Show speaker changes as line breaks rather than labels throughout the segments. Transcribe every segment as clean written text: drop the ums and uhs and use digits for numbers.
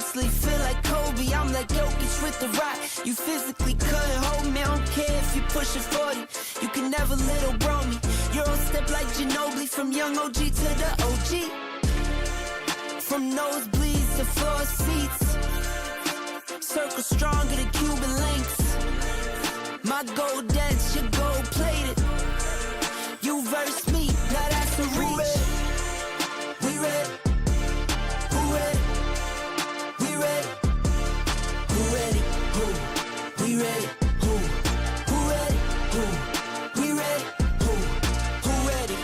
Constantly feel like Kobe, I'm like Jokic with the rock. You physically couldn't hold me, I don't care if you pushing 40. You can never little bro me. Euro step like Ginobili, from young OG to the OG. From nosebleeds to floor seats. Circle stronger than Cuban links. My gold dance, your gold plated. You verse me, now that's a reach. We ready. Who ready? We ready. Who ready? Who? We ready. Who? Who ready? Who? We ready. Who ready?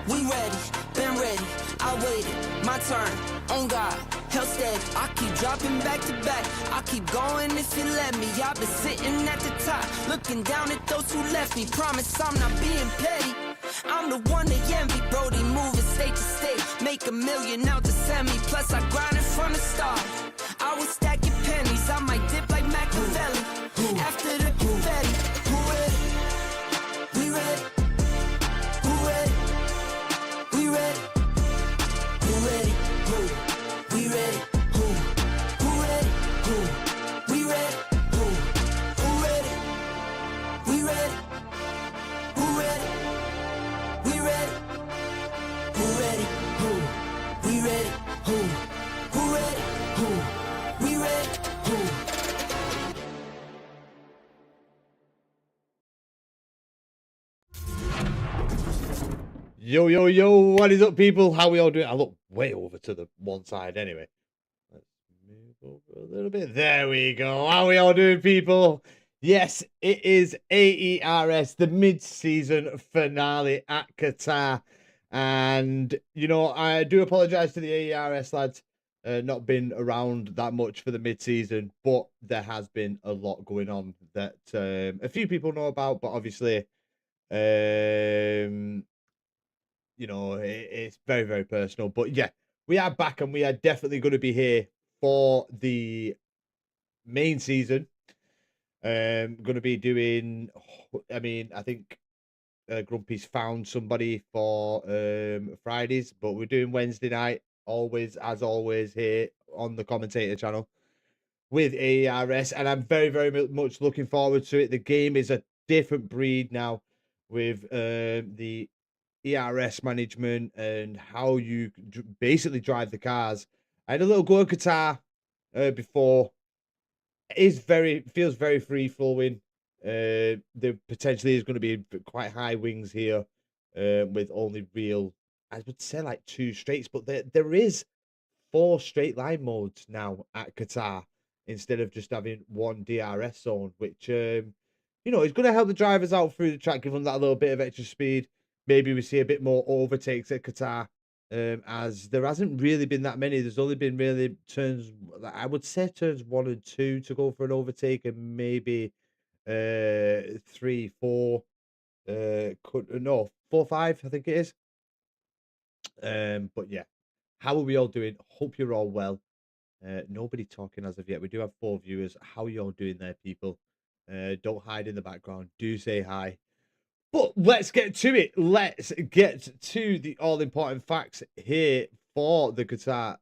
We ready. Been ready. I waited. My turn. On God. Held steady. I keep dropping back to back. I keep going if you let me. I've been sitting at the top, looking down at those who left me. Promise I'm not being petty. I'm the one they envy. Brody moving state to state. Make $1 million out to send me. Plus I grinded from the start. I was stacking pennies. I might dip like Machiavelli. After the confetti. Who ready? We ready. Who ready? We ready. Who ready? Who? We ready. Who? Who ready? Who? We ready. Who? Who ready? We ready. Who ready? We ready. Who ready? Who? We ready. Who? Who ready? Who? We ready. Who?
Yo, yo, yo, what is up, people? How we all doing? I look way over to the one side anyway. Let's move over a little bit. There we go. How we all doing, people? Yes, it is A.E.R.S, the mid-season finale at Qatar. And, you know, I do apologise to the A.E.R.S lads. Not been around that much for the mid-season, but there has been a lot going on that a few people know about, but obviously... you know, it's very, very personal. But yeah, we are back and we are definitely going to be here for the main season. Going to be doing, I mean, I think Grumpy's found somebody for Fridays, but we're doing Wednesday night, always, as always, here on the commentator channel with A.E.R.S. And I'm very, very much looking forward to it. The game is a different breed now with the E.R.S management and how you basically drive the cars. I had a little go at Qatar before. It feels very free flowing. There potentially is going to be quite high wings here with only real, I would say, like 2 straights, but there is 4 straight line modes now at Qatar instead of just having 1 DRS zone, which you know, is going to help the drivers out through the track, give them that little bit of extra speed. Maybe we see a bit more overtakes at Qatar, as there hasn't really been that many. There's only been really turns, I would say turns 1 and 2 to go for an overtake, and maybe 3, 4, no, 4, 5, I think it is. But yeah, how are we all doing? Hope you're all well. Nobody talking as of yet. We do have 4 viewers. How are you all doing there, people? Don't hide in the background. Do say hi. But let's get to it. Let's get to the all-important facts here for the Qatar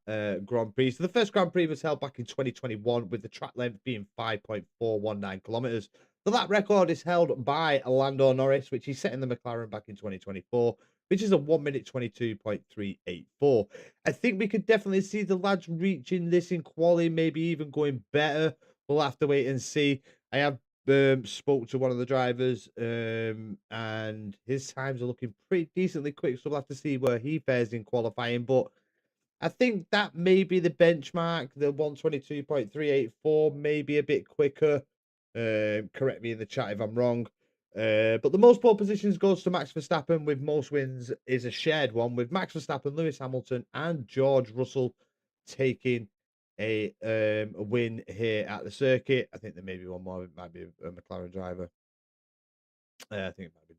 Grand Prix. So the first Grand Prix was held back in 2021 with the track length being 5.419 kilometers. The lap record is held by Lando Norris, which he set in the McLaren back in 2024, which is a 1 minute 22.384. I think we could definitely see the lads reaching this in quali, maybe even going better. We'll have to wait and see. I have spoke to one of the drivers and his times are looking pretty decently quick, so we'll have to see where he fares in qualifying. But I think that may be the benchmark, the 122.384, maybe a bit quicker. Correct me in the chat if I'm wrong. But the most pole positions goes to Max Verstappen, with most wins is a shared one, with Max Verstappen, Lewis Hamilton and George Russell taking a win here at the circuit. I think there may be one more. It might be a McLaren driver. I think it might be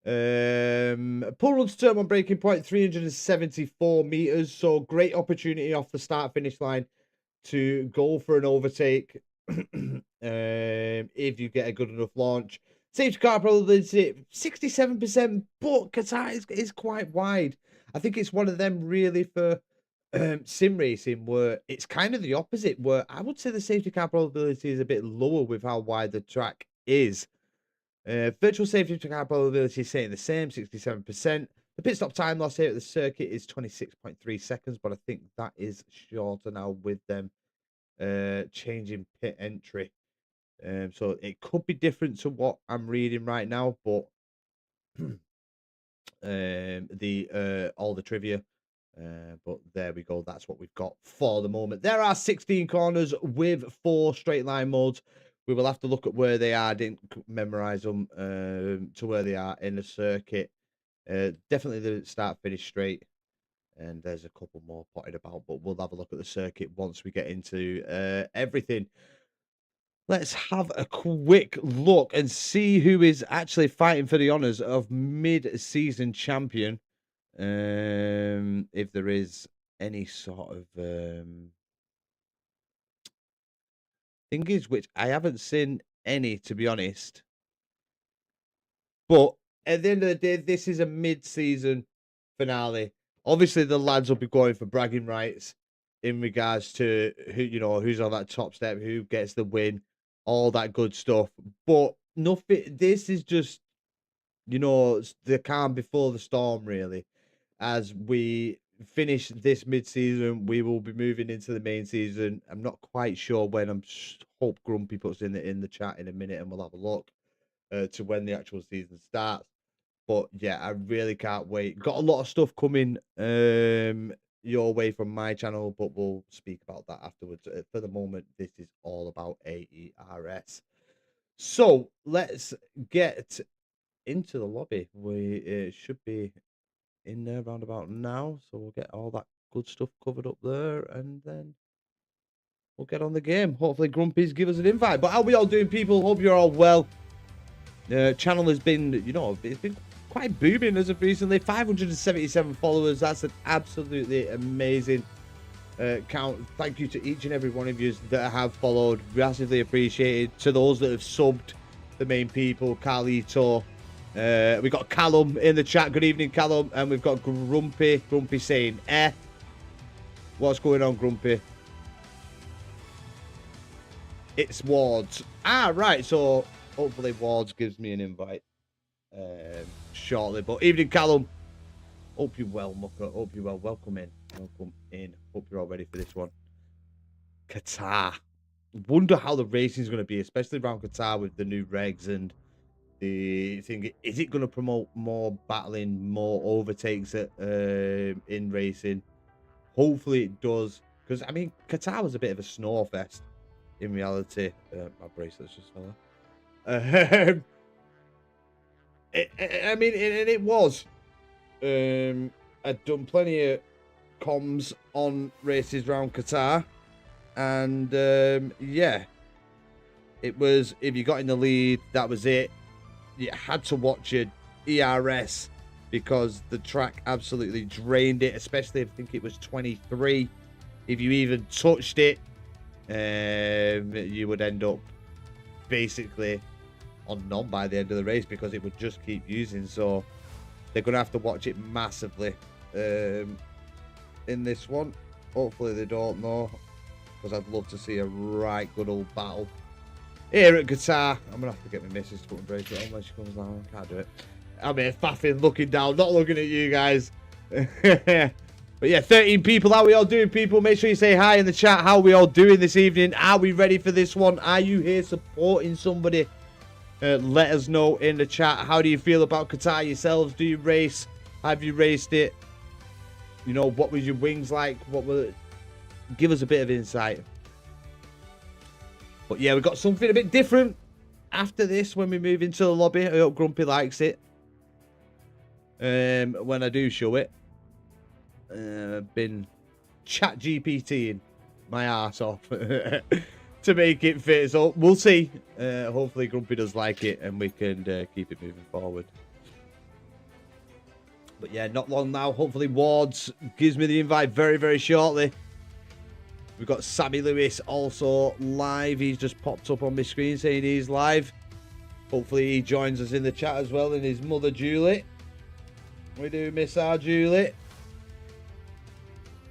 Norris. Pull run to turn 1 breaking point, 374 meters. So great opportunity off the start finish line to go for an overtake if you get a good enough launch. Safety car probability 67%, but Qatar is quite wide. I think it's one of them really for sim racing, where it's kind of the opposite, where I would say the safety car probability is a bit lower with how wide the track is. Virtual safety car probability is staying the same, 67%. The pit stop time loss here at the circuit is 26.3 seconds, but I think that is shorter now with them changing pit entry. So it could be different to what I'm reading right now, but all the trivia. But there we go. That's what we've got for the moment. There are 16 corners with 4 straight line modes. We will have to look at where they are. I didn't memorize them to where they are in the circuit. Definitely the start finish straight. And there's a couple more potted about, but we'll have a look at the circuit once we get into everything. Let's have a quick look and see who is actually fighting for the honors of mid-season champion. If there is any sort of thingies, which I haven't seen any, to be honest. But at the end of the day, this is a mid-season finale. Obviously, the lads will be going for bragging rights in regards to who, who's on that top step, who gets the win, all that good stuff. But nothing. This is just, the calm before the storm, really. As we finish this mid-season, we will be moving into the main season. I'm not quite sure when. Hope Grumpy puts in the chat in a minute, and we'll have a look to when the actual season starts. But yeah, I really can't wait. Got a lot of stuff coming your way from my channel, but we'll speak about that afterwards. For the moment, this is all about A.E.R.S. So let's get into the lobby. We should be in there around about now, so we'll get all that good stuff covered up there, and then we'll get on the game. Hopefully Grumpy's give us an invite. But how we all doing, people? Hope you're all well. Channel has been, it's been quite booming as of recently. 577 followers. That's an absolutely amazing count. Thank you to each and every one of you that have followed. Massively appreciated. To those that have subbed, the main people, Carlito. We've got Callum in the chat. Good evening, Callum. And we've got Grumpy. Grumpy saying, what's going on, Grumpy? It's Wards. Right. So hopefully Wards gives me an invite shortly. But evening, Callum. Hope you're well, Mucker. Hope you're well. Welcome in. Welcome in. Hope you're all ready for this one. Qatar. Wonder how the racing is going to be, especially around Qatar with the new regs and the thing. Is it going to promote more battling, more overtakes in racing? Hopefully it does. Because, I mean, Qatar was a bit of a snore fest in reality. My bracelet's just fell off. I mean, and it was. I'd done plenty of comms on races around Qatar, and yeah, it was, if you got in the lead, that was it. You had to watch your E.R.S. because the track absolutely drained it, especially if I think it was 23. If you even touched it, you would end up basically on none by the end of the race because it would just keep using. So they're going to have to watch it massively in this one. Hopefully they don't know, because I'd love to see a right good old battle here at Qatar. I'm going to have to get my missus to put a bracelet on when she comes down. I can't do it. I'm here faffing, looking down, not looking at you guys. But yeah, 13 people. How are we all doing, people? Make sure you say hi in the chat. How are we all doing this evening? Are we ready for this one? Are you here supporting somebody? Let us know in the chat. How do you feel about Qatar yourselves? Do you race? Have you raced it? You know, what was your wings like? What were it? Give us a bit of insight. But yeah, we've got something a bit different after this when we move into the lobby. I hope Grumpy likes it. When I do show it. Been chat GPTing my ass off to make it fit. So we'll see. Hopefully Grumpy does like it and we can keep it moving forward. But yeah, not long now. Hopefully Wards gives me the invite very, very shortly. We've got Sammy Lewis also live. He's just popped up on my screen saying he's live. Hopefully he joins us in the chat as well, and his mother Julie. We do miss our Julie.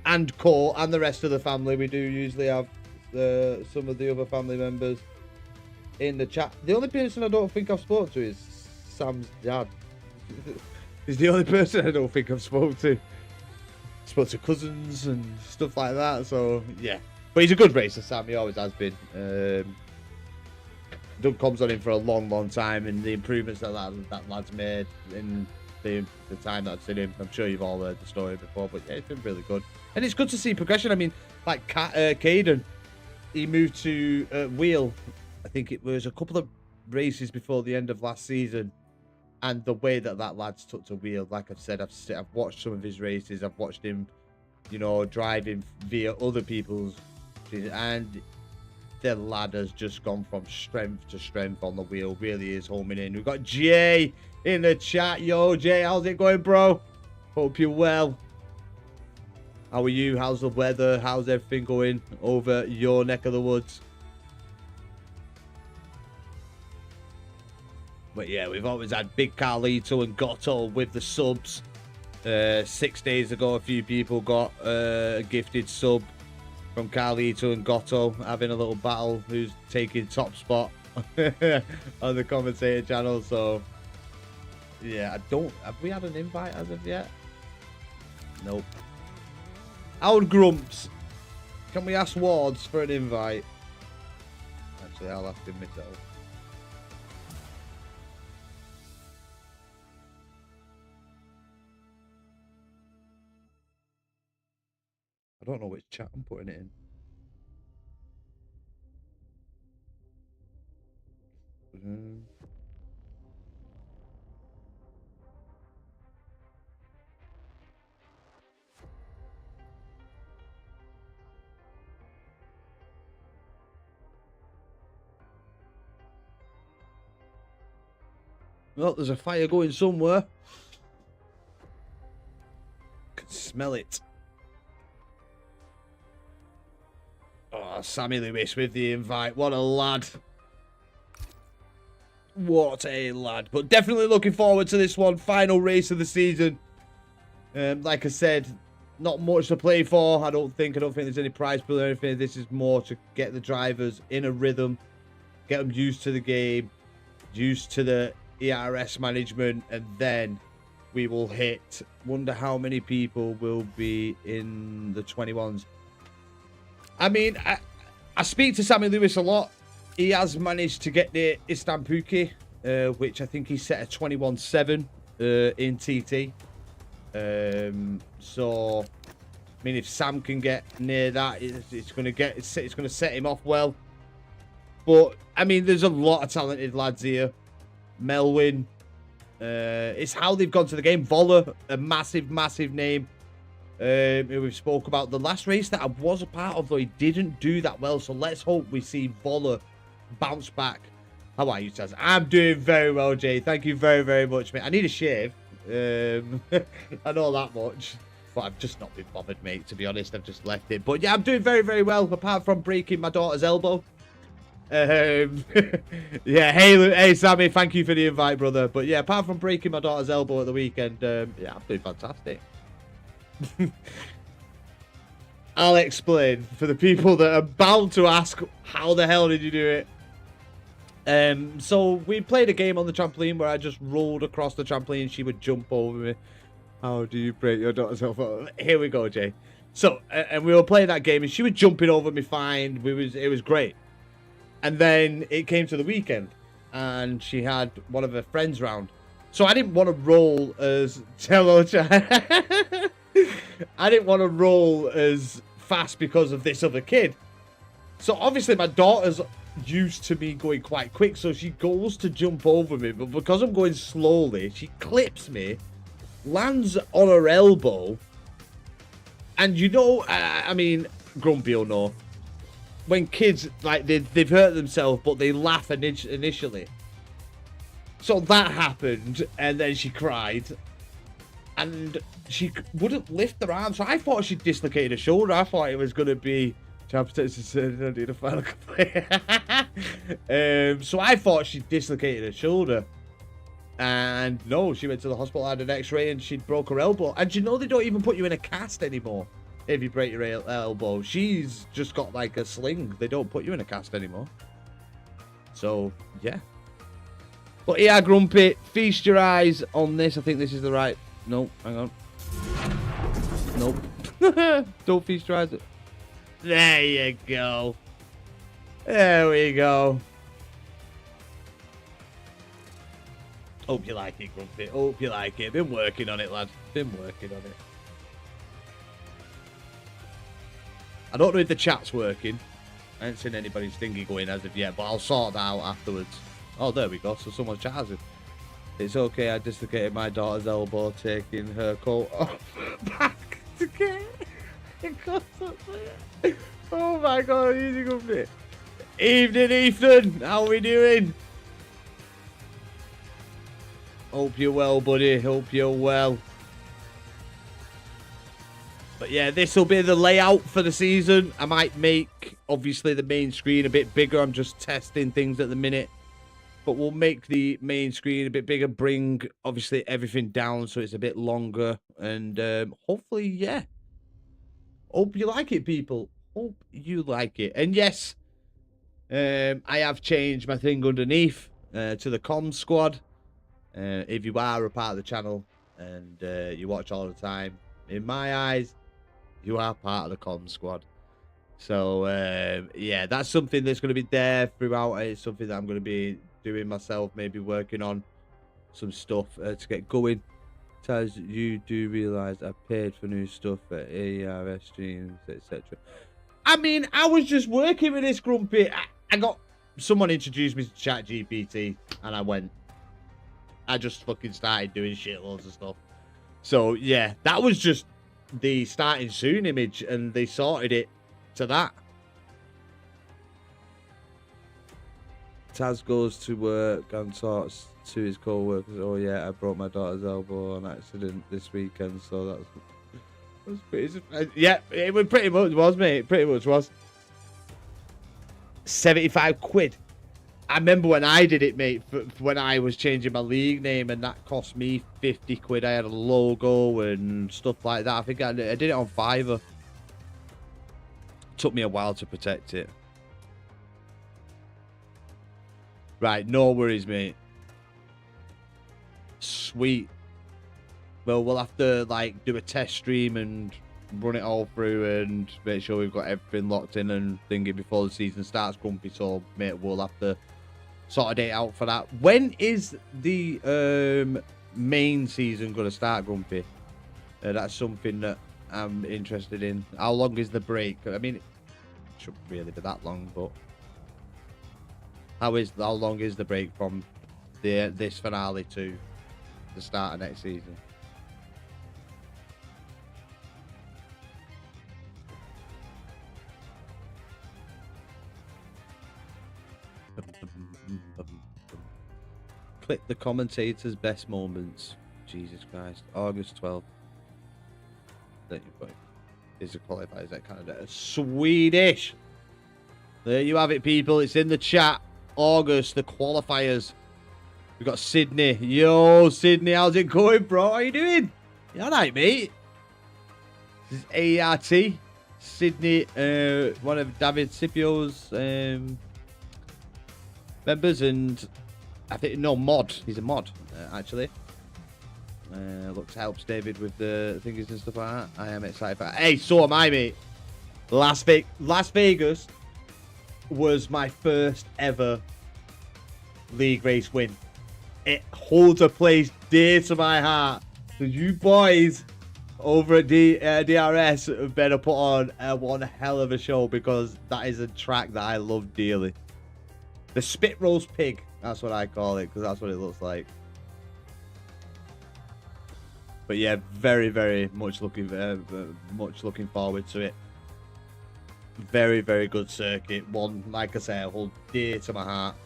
and Cole and the rest of the family. We do usually have some of the other family members in the chat. The only person I don't think I've spoken to is Sam's dad. He's the only person I don't think I've spoken to. Spoke to cousins and stuff like that. So yeah, but he's a good racer, Sam. He always has been. Done comms on him for a long time, and the improvements that lad's made in the time that I've seen him. I'm sure you've all heard the story before, but yeah, it's been really good. And it's good to see progression. I mean, like Caden, he moved to Wheel. I think it was a couple of races before the end of last season. And the way that lad's took to Wheel, like I've said, I've watched some of his races. I've watched him, you know, driving via other people's, and the lad has just gone from strength to strength on the wheel. Really is homing in. We've got Jay in the chat. Yo, Jay, how's it going, bro? Hope you're well. How are you? How's the weather? How's everything going over your neck of the woods? But yeah, we've always had Big Carlito and Goto with the subs. 6 days ago, a few people got a gifted sub from Carlito and Goto, having a little battle who's taking top spot on the commentator channel. So yeah, have we had an invite as of yet? Nope. Old Grumps, can we ask Wards for an invite? Actually, I'll ask him myself. I don't know which chat I'm putting it in. Well, there's a fire going somewhere. Can smell it. Oh, Sammy Lewis with the invite. What a lad. What a lad. But definitely looking forward to this one. Final race of the season. Like I said, not much to play for. I don't think there's any prize pool or anything. This is more to get the drivers in a rhythm. Get them used to the game. Used to the A.E.R.S management. And then we will hit. Wonder how many people will be in the 21s. I mean, I speak to Sammy Lewis a lot. He has managed to get the Istampuki, which I think he set a 21.7 in TT. So, I mean, if Sam can get near that, it's going to set him off well. But I mean, there's a lot of talented lads here. Melwin. It's how they've gone to the game. Voller, a massive name. We spoke about the last race that I was a part of, though he didn't do that well. So let's hope we see Voller bounce back. How are you, Taz? I'm doing very well, Jay. Thank you very much, mate. I need a shave. I know that much, but I've just not been bothered, mate. To be honest, I've just left it. But yeah, I'm doing very well, apart from breaking my daughter's elbow. Yeah, hey Sammy, thank you for the invite, brother. But yeah, apart from breaking my daughter's elbow at the weekend, yeah, I'm doing fantastic. I'll explain for the people that are bound to ask, how the hell did you do it? So we played a game on the trampoline where I just rolled across the trampoline. She would jump over me. How do you break your daughter's elbow? Here we go, Jay. So and we were playing that game, and she was jumping over me fine. It was great. And then it came to the weekend, and she had one of her friends round. So I didn't want to roll as I didn't want to roll as fast because of this other kid. So obviously my daughter's used to me going quite quick, so she goes to jump over me, but because I'm going slowly, she clips me, lands on her elbow, and you know, I mean, Grumpy will know, when kids, like, they've hurt themselves, but they laugh initially. So that happened, and then she cried, and she wouldn't lift her arm, so I thought she dislocated her shoulder. I thought it was going to be... Chapter said I need a final complaint. So I thought she dislocated her shoulder. And no, she went to the hospital, had an x-ray, and she broke her elbow. And you know they don't even put you in a cast anymore. if you break your elbow. She's just got like a sling. They don't put you in a cast anymore. So, yeah. But yeah, Grumpy, feast your eyes on this. I think this is the right... Nope, hang on. Nope. Don't feast your eyes. There you go. There we go. Hope you like it, Grumpy. Hope you like it. Been working on it, lad. Been working on it. I don't know if the chat's working. I haven't seen anybody's thingy going as of yet, but I'll sort that out afterwards. Oh, there we go. So someone's chatting. It's okay. I dislocated my daughter's elbow taking her coat off back to get it. Oh my god, easy Grumpy. Evening, Ethan. How are we doing? Hope you're well, buddy. Hope you're well. But yeah, this will be the layout for the season. I might make, obviously, the main screen a bit bigger. I'm just testing things at the minute. But we'll make the main screen a bit bigger. Bring, obviously, everything down so it's a bit longer. And hopefully, yeah. Hope you like it, people. Hope you like it. And yes, I have changed my thing underneath to the comm squad. If you are a part of the channel and you watch all the time, in my eyes, you are part of the comm squad. So, yeah, that's something that's going to be there throughout. It's something that I'm going to be doing myself, maybe working on some stuff to get going. Taz, you do realise I paid for new stuff at A.E.R.S streams, etc. I mean, I was just working with this, Grumpy. I got... Someone introduced me to ChatGPT, and I just fucking started doing shitloads of stuff. So, yeah, that was just the starting soon image, and they sorted it to that. Taz goes to work and talks to his co-workers. Oh, yeah, I broke my daughter's elbow on accident this weekend, so that's pretty... Yeah, it was pretty much was, mate. Pretty much was. 75 quid. I remember when I did it, mate, when I was changing my league name, and that cost me 50 quid. I had a logo and stuff like that. I think I did it on Fiverr. Took me a while to protect it. Right, no worries, mate. Sweet. Well, we'll have to, like, do a test stream and run it all through and make sure we've got everything locked in and thingy before the season starts, Grumpy. So, mate, we'll have to sort a date out for that. When is the main season going to start, Grumpy? That's something that I'm interested in. How long is the break? I mean, it shouldn't really be that long, but how long is the break from this finale to the start of next season? Click the commentator's best moments. Jesus Christ. August 12th. There you go. Is the qualifiers at Canada. Swedish. There you have it, people. It's in the chat. August, the qualifiers. We've got Sydney. Yo, Sydney, how's it going, bro? How you doing? You alright, mate? This is A.E.R.T. Sydney, one of David Scipio's members, and I think, no, mod. He's a mod, actually. Looks helps David with the things and stuff like that. I am excited for that. Hey, so am I, mate. Las Vegas was my first ever league race win. It holds a place dear to my heart. So you boys over at DRS better put on one hell of a show, because that is a track that I love dearly. The Spit Roast Pig, that's what I call it, because that's what it looks like. But yeah, very, very much looking forward to it. Very, very good circuit. One, like I say, I hold dear to my heart.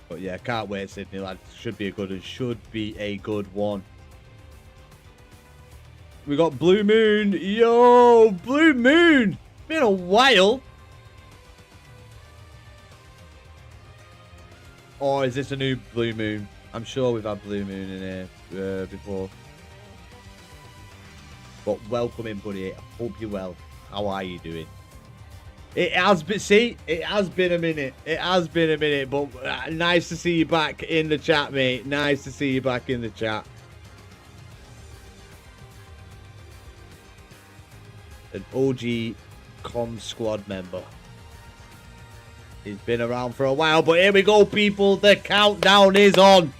But yeah, can't wait, Sydney, lad. Should be a good one. We got Blue Moon. Yo, Blue Moon. Been a while. Or is this a new Blue Moon? I'm sure we've had Blue Moon in here before. But welcome in, buddy. I hope you're well. How are you doing? It has been, see, it has been a minute. It has been a minute, but nice to see you back in the chat, mate. Nice to see you back in the chat. An OG Com Squad member. He's been around for a while, but here we go, people. The countdown is on.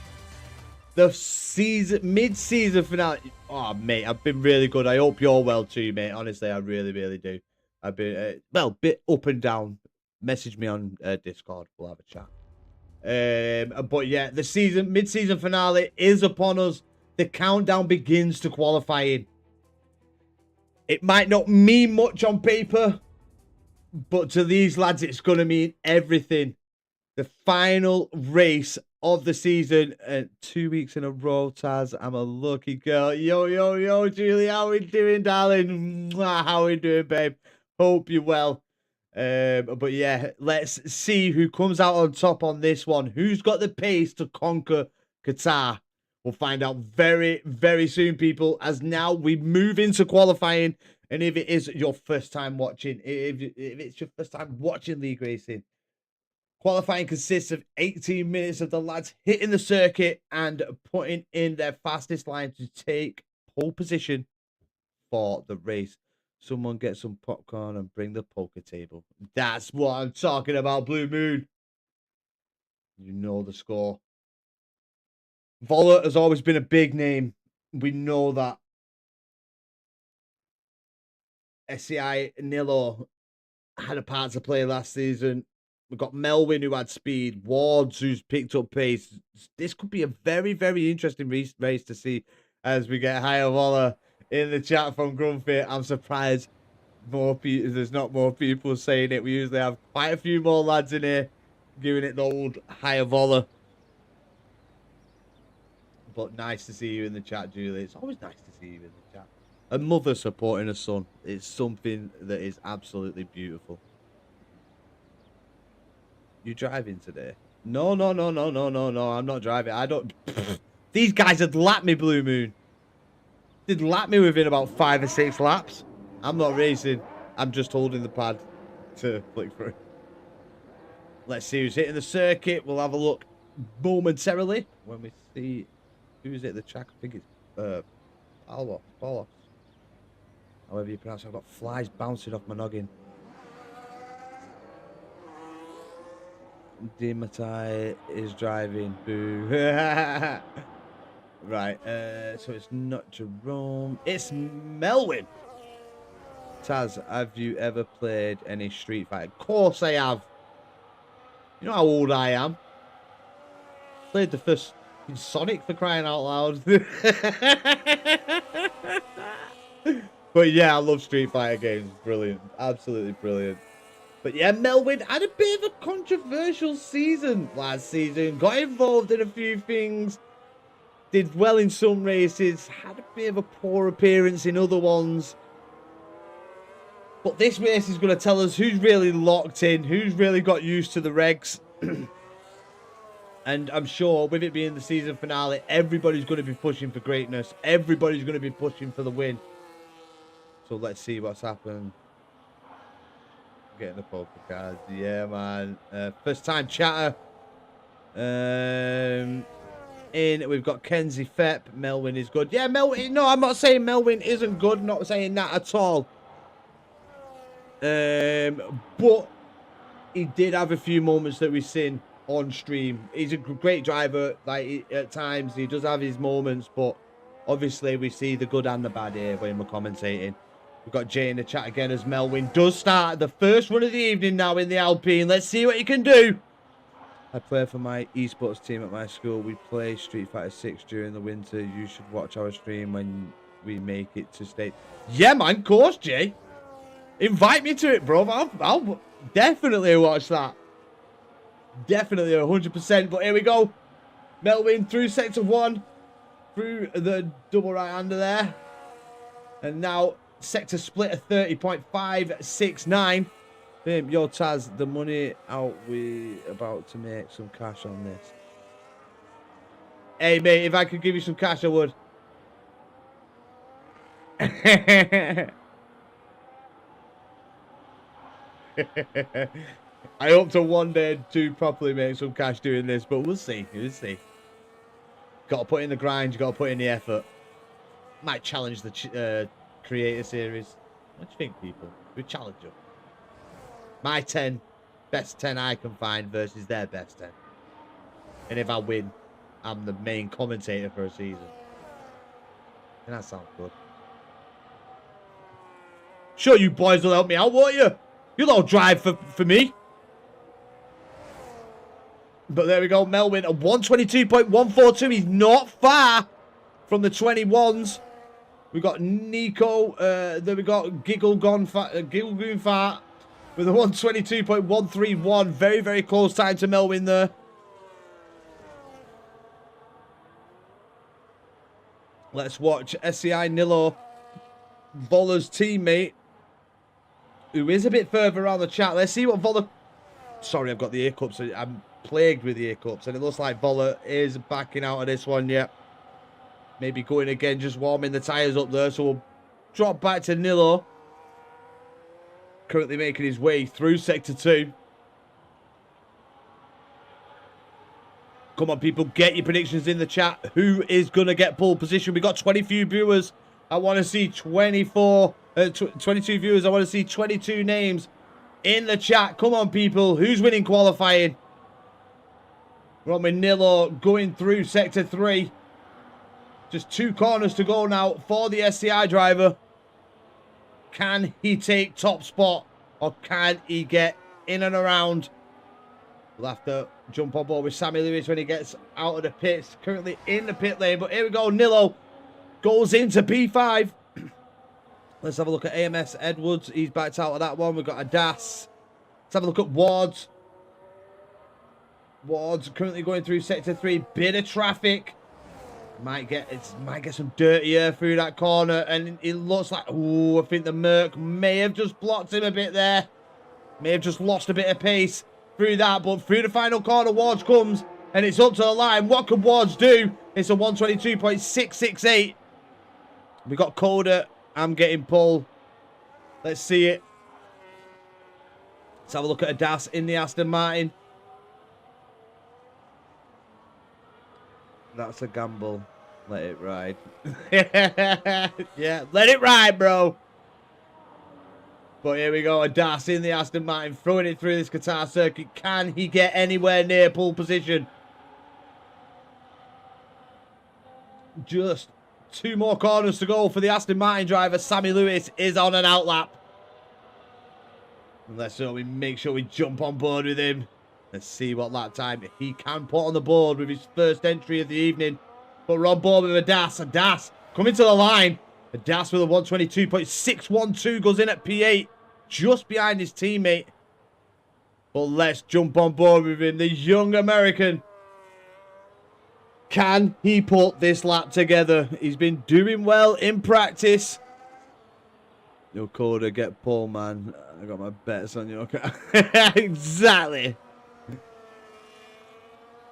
The season, mid-season finale. Oh, mate, I've been really good. I hope you're well too, mate. Honestly, I really, really do. I've been, well, bit up and down. Message me on Discord. We'll have a chat. But yeah, the mid-season finale is upon us. The countdown begins to qualifying. It might not mean much on paper, but to these lads, it's going to mean everything. The final race of the season, 2 weeks in a row, Taz. I'm a lucky girl. Yo, yo, yo, Julie, how we doing, darling? Mwah, how we doing, babe? Hope you're well. But yeah, let's see who comes out on top on this one. Who's got the pace to conquer Qatar? We'll find out very, very soon, people, as now we move into qualifying. And if it is your first time watching, if it's your first time watching league racing, qualifying consists of 18 minutes of the lads hitting the circuit and putting in their fastest line to take pole position for the race. Someone get some popcorn and bring the poker table. That's what I'm talking about, Blue Moon. You know the score. Voller has always been a big name. We know that. SCI Nilo had a part to play last season. We've got Melwin, who had speed. Wards, who's picked up pace. This could be a very, very interesting race to see as we get higher Voller in the chat from Grumpy. I'm surprised there's not more people saying it. We usually have quite a few more lads in here giving it the old higher Voller. But nice to see you in the chat, Julie. It's always nice to see you in the chat. A mother supporting a son. It's something that is absolutely beautiful. You driving today? No. I'm not driving. I don't. These guys had lapped me, Blue Moon. They'd lap me within about 5 or 6 laps. I'm not racing. I'm just holding the pad to flick through. Let's see who's hitting the circuit. We'll have a look momentarily when we see who's at the track. I think it's Palos. However you pronounce it. I've got flies bouncing off my noggin. Dimatai is driving. Boo. Right, so it's not Jerome. It's Melwin. Taz, have you ever played any Street Fighter? Of course I have. You know how old I am. Played the first Sonic, for crying out loud. But yeah, I love Street Fighter games. Brilliant. Absolutely brilliant. But yeah, Melwin had a bit of a controversial season last season. Got involved in a few things. Did well in some races. Had a bit of a poor appearance in other ones. But this race is going to tell us who's really locked in. Who's really got used to the regs. And I'm sure with it being the season finale, everybody's going to be pushing for greatness. Everybody's going to be pushing for the win. So let's see what's happened. Getting the poker cards. Yeah, man. First time chatter. In, we've got Kenzie Fepp. Melwin is good. Yeah, Melwin. No, I'm not saying Melwin isn't good. I'm not saying that at all. But he did have a few moments that we've seen on stream. He's a great driver. Like, at times, he does have his moments, but obviously we see the good and the bad here when we're commentating. We've got Jay in the chat again as Melwin does start the first one of the evening now in the Alpine. Let's see what he can do. I play for my esports team at my school. We play Street Fighter 6 during the winter. You should watch our stream when we make it to state. Yeah, man, of course, Jay. Invite me to it, bro. I'll definitely watch that. Definitely 100%. But here we go. Melwin through sector 1. Through the double right-hander there. And now sector split of 30.569. Yo, Taz, the money out, we about to make some cash on this. Hey, mate, if I could give you some cash, I would. I hope to one day to properly make some cash doing this, but we'll see. We'll see. Got to put in the grind. You got to put in the effort. Might challenge the creator series. What do you think, people? We challenge them. My 10, best 10 I can find versus their best 10. And if I win, I'm the main commentator for a season. And that sounds good. Sure, you boys will help me out, won't you? You'll all drive for me. But there we go. Melwin, a 122.142. He's not far from the 21s. We got Nico. Then we got Giggle Goon Fat with a 122.131. Very, very close time to Melwin there. Let's watch SCI Nilo, Vola's teammate, who is a bit further around the chat. Let's see what Vola... Sorry, I've got the hiccups. I'm plagued with the hiccups. And it looks like Vola is backing out of this one, yeah. Maybe going again, just warming the tyres up there. So we'll drop back to Nilo. Currently making his way through Sector 2. Come on, people, get your predictions in the chat. Who is going to get pole position? We got 20 few viewers. I want to see 22 viewers. I want to see 22 names in the chat. Come on, people. Who's winning qualifying? We're on with Nilo going through Sector 3. Just 2 corners to go now for the SCI driver. Can he take top spot? Or can he get in and around? We'll have to jump on board with Sammy Lewis when he gets out of the pits. Currently in the pit lane. But here we go. Nilo goes into P5. Let's have a look at A.E.R.S. Edwards. He's backed out of that one. We've got A.E.R.S. Let's have a look at Wards. Wards currently going through Sector 3. Bit of traffic. Might get some dirty air through that corner. And it looks like... Ooh, I think the Merc may have just blocked him a bit there. May have just lost a bit of pace through that. But through the final corner, Wards comes. And it's up to the line. What can Wards do? It's a 122.668. We got Coda. I'm getting pulled. Let's see it. Let's have a look at A.E.R.S. in the Aston Martin. That's a gamble. Let it ride. Yeah, let it ride, bro. But here we go. A.E.R.S. in the Aston Martin, throwing it through this Qatar circuit. Can he get anywhere near pole position? Just 2 more corners to go for the Aston Martin driver. Sammy Lewis is on an outlap. Let's make sure we jump on board with him. Let's see what lap time he can put on the board with his first entry of the evening. But we're on board with A.E.R.S. A.E.R.S. coming to the line. A.E.R.S. with a 122.612 goes in at P8. Just behind his teammate. But let's jump on board with him. The young American. Can he put this lap together? He's been doing well in practice. Yo, Coda, get pole, man. I got my bets on you. Okay. Exactly.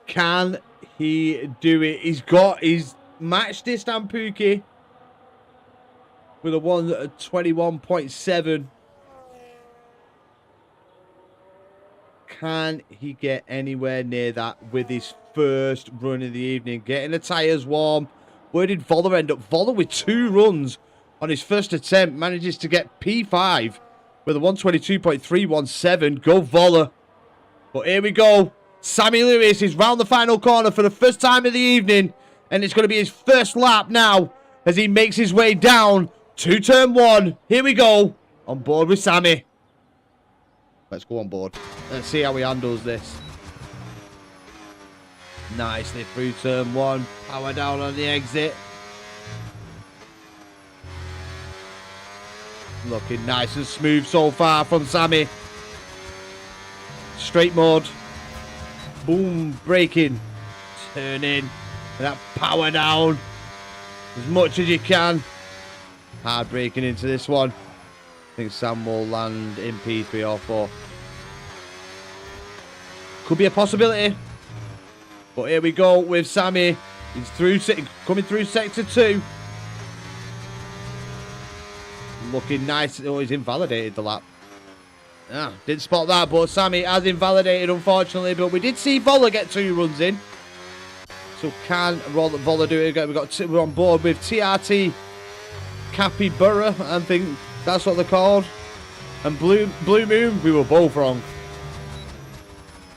Can he do it? He's matched this Stampuki with a 121.7. Can he get anywhere near that with his first run of the evening? Getting the tyres warm. Where did Voller end up? Voller with 2 runs on his first attempt. Manages to get P5 with a 122.317. Go Voller. But here we go. Sammy Lewis is round the final corner for the first time of the evening. And it's going to be his first lap now as he makes his way down to turn 1. Here we go. On board with Sammy. Let's go on board. Let's see how he handles this. Nicely through turn 1. Power down on the exit. Looking nice and smooth so far from Sammy. Straight mode. Boom, braking. Turning. And that power down. As much as you can. Hard braking into this one. I think Sam will land in P3 or 4. Could be a possibility. But here we go with Sammy He's through, coming through sector 2. Looking nice. Oh, he's invalidated the lap. Ah, didn't spot that, but Sammy has invalidated, unfortunately. But we did see Voller get 2 runs in. So can Voller do it again? We're on board with TRT Capybara, I think that's what they're called. And Blue Moon, we were both wrong.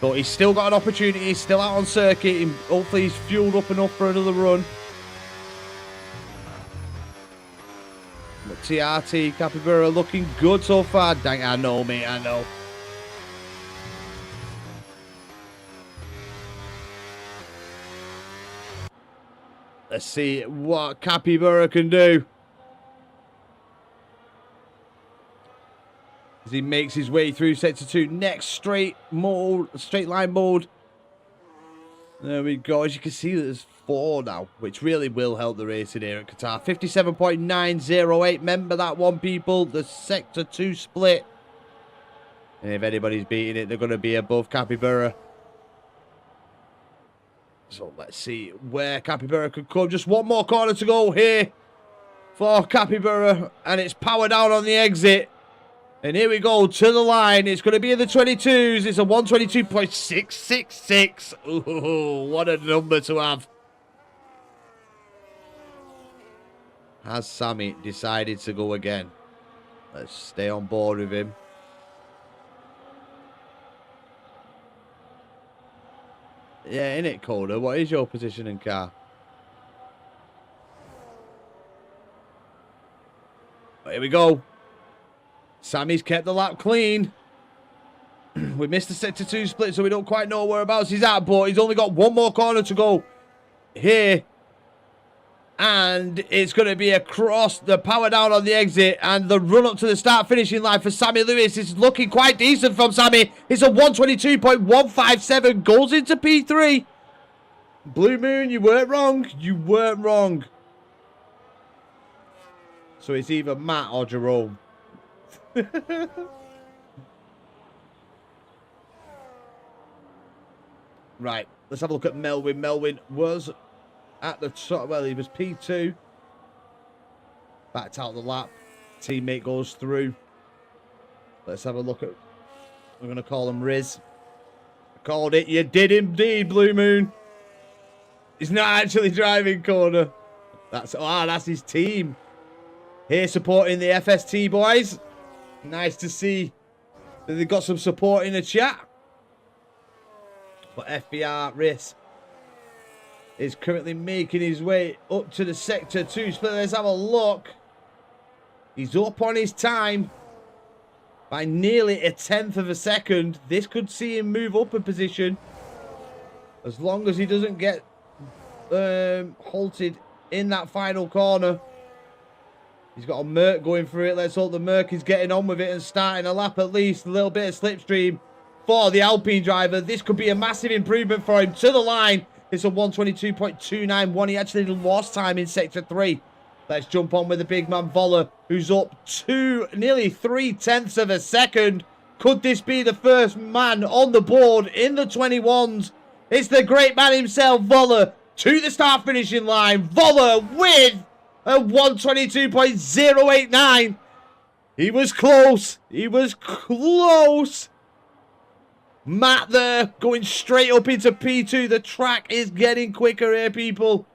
But he's still got an opportunity. He's still out on circuit. Hopefully he's fueled up enough for another run. But TRT Capybara looking good so far. Dang, I know, mate, I know. Let's see what Capybara can do. As he makes his way through sector 2. Next straight line mode. There we go. As you can see, there's 4 now, which really will help the racing here at Qatar. 57.908. Remember that one, people. The sector 2 split. And if anybody's beating it, they're going to be above Capybara. So let's see where Capybara could come. Just one more corner to go here for Capybara. And it's power down on the exit. And here we go to the line. It's going to be in the 22s. It's a 122.666. Ooh, what a number to have. Has Sammy decided to go again? Let's stay on board with him. Yeah, innit, Coda? What is your position in car? Here we go. Sammy's kept the lap clean. We missed the sector 2 split, so we don't quite know whereabouts he's at, but he's only got one more corner to go here. And it's going to be across the power down on the exit, and the run up to the start finishing line for Sammy Lewis is looking quite decent from Sammy. It's a 122.157, goes into P3. Blue Moon, you weren't wrong. You weren't wrong. So it's either Matt or Jerome. Right, let's have a look at Melwin. Melwin was at the top. Well, he was P2. Backed out the lap. Teammate goes through. Let's have a look at... We're going to call him Riz. I called it. You did indeed, Blue Moon. He's not actually driving corner. That's his team. Here supporting the FST boys. Nice to see that they've got some support in the chat. But A.E.R.S is currently making his way up to the sector 2 split. Let's have a look. He's up on his time by nearly 1/10 of a second. This could see him move up a position as long as he doesn't get halted in that final corner. He's got a Merc going through it. Let's hope the Merc is getting on with it and starting a lap at least. A little bit of slipstream for the Alpine driver. This could be a massive improvement for him to the line. It's a 122.291. He actually lost time in sector 3. Let's jump on with the big man Voller, who's up nearly 3/10 of a second. Could this be the first man on the board in the 21s? It's the great man himself, Voller, to the start finishing line. Voller with a 122.089. He was close. He was close. Matt there going straight up into P2. The track is getting quicker here, people.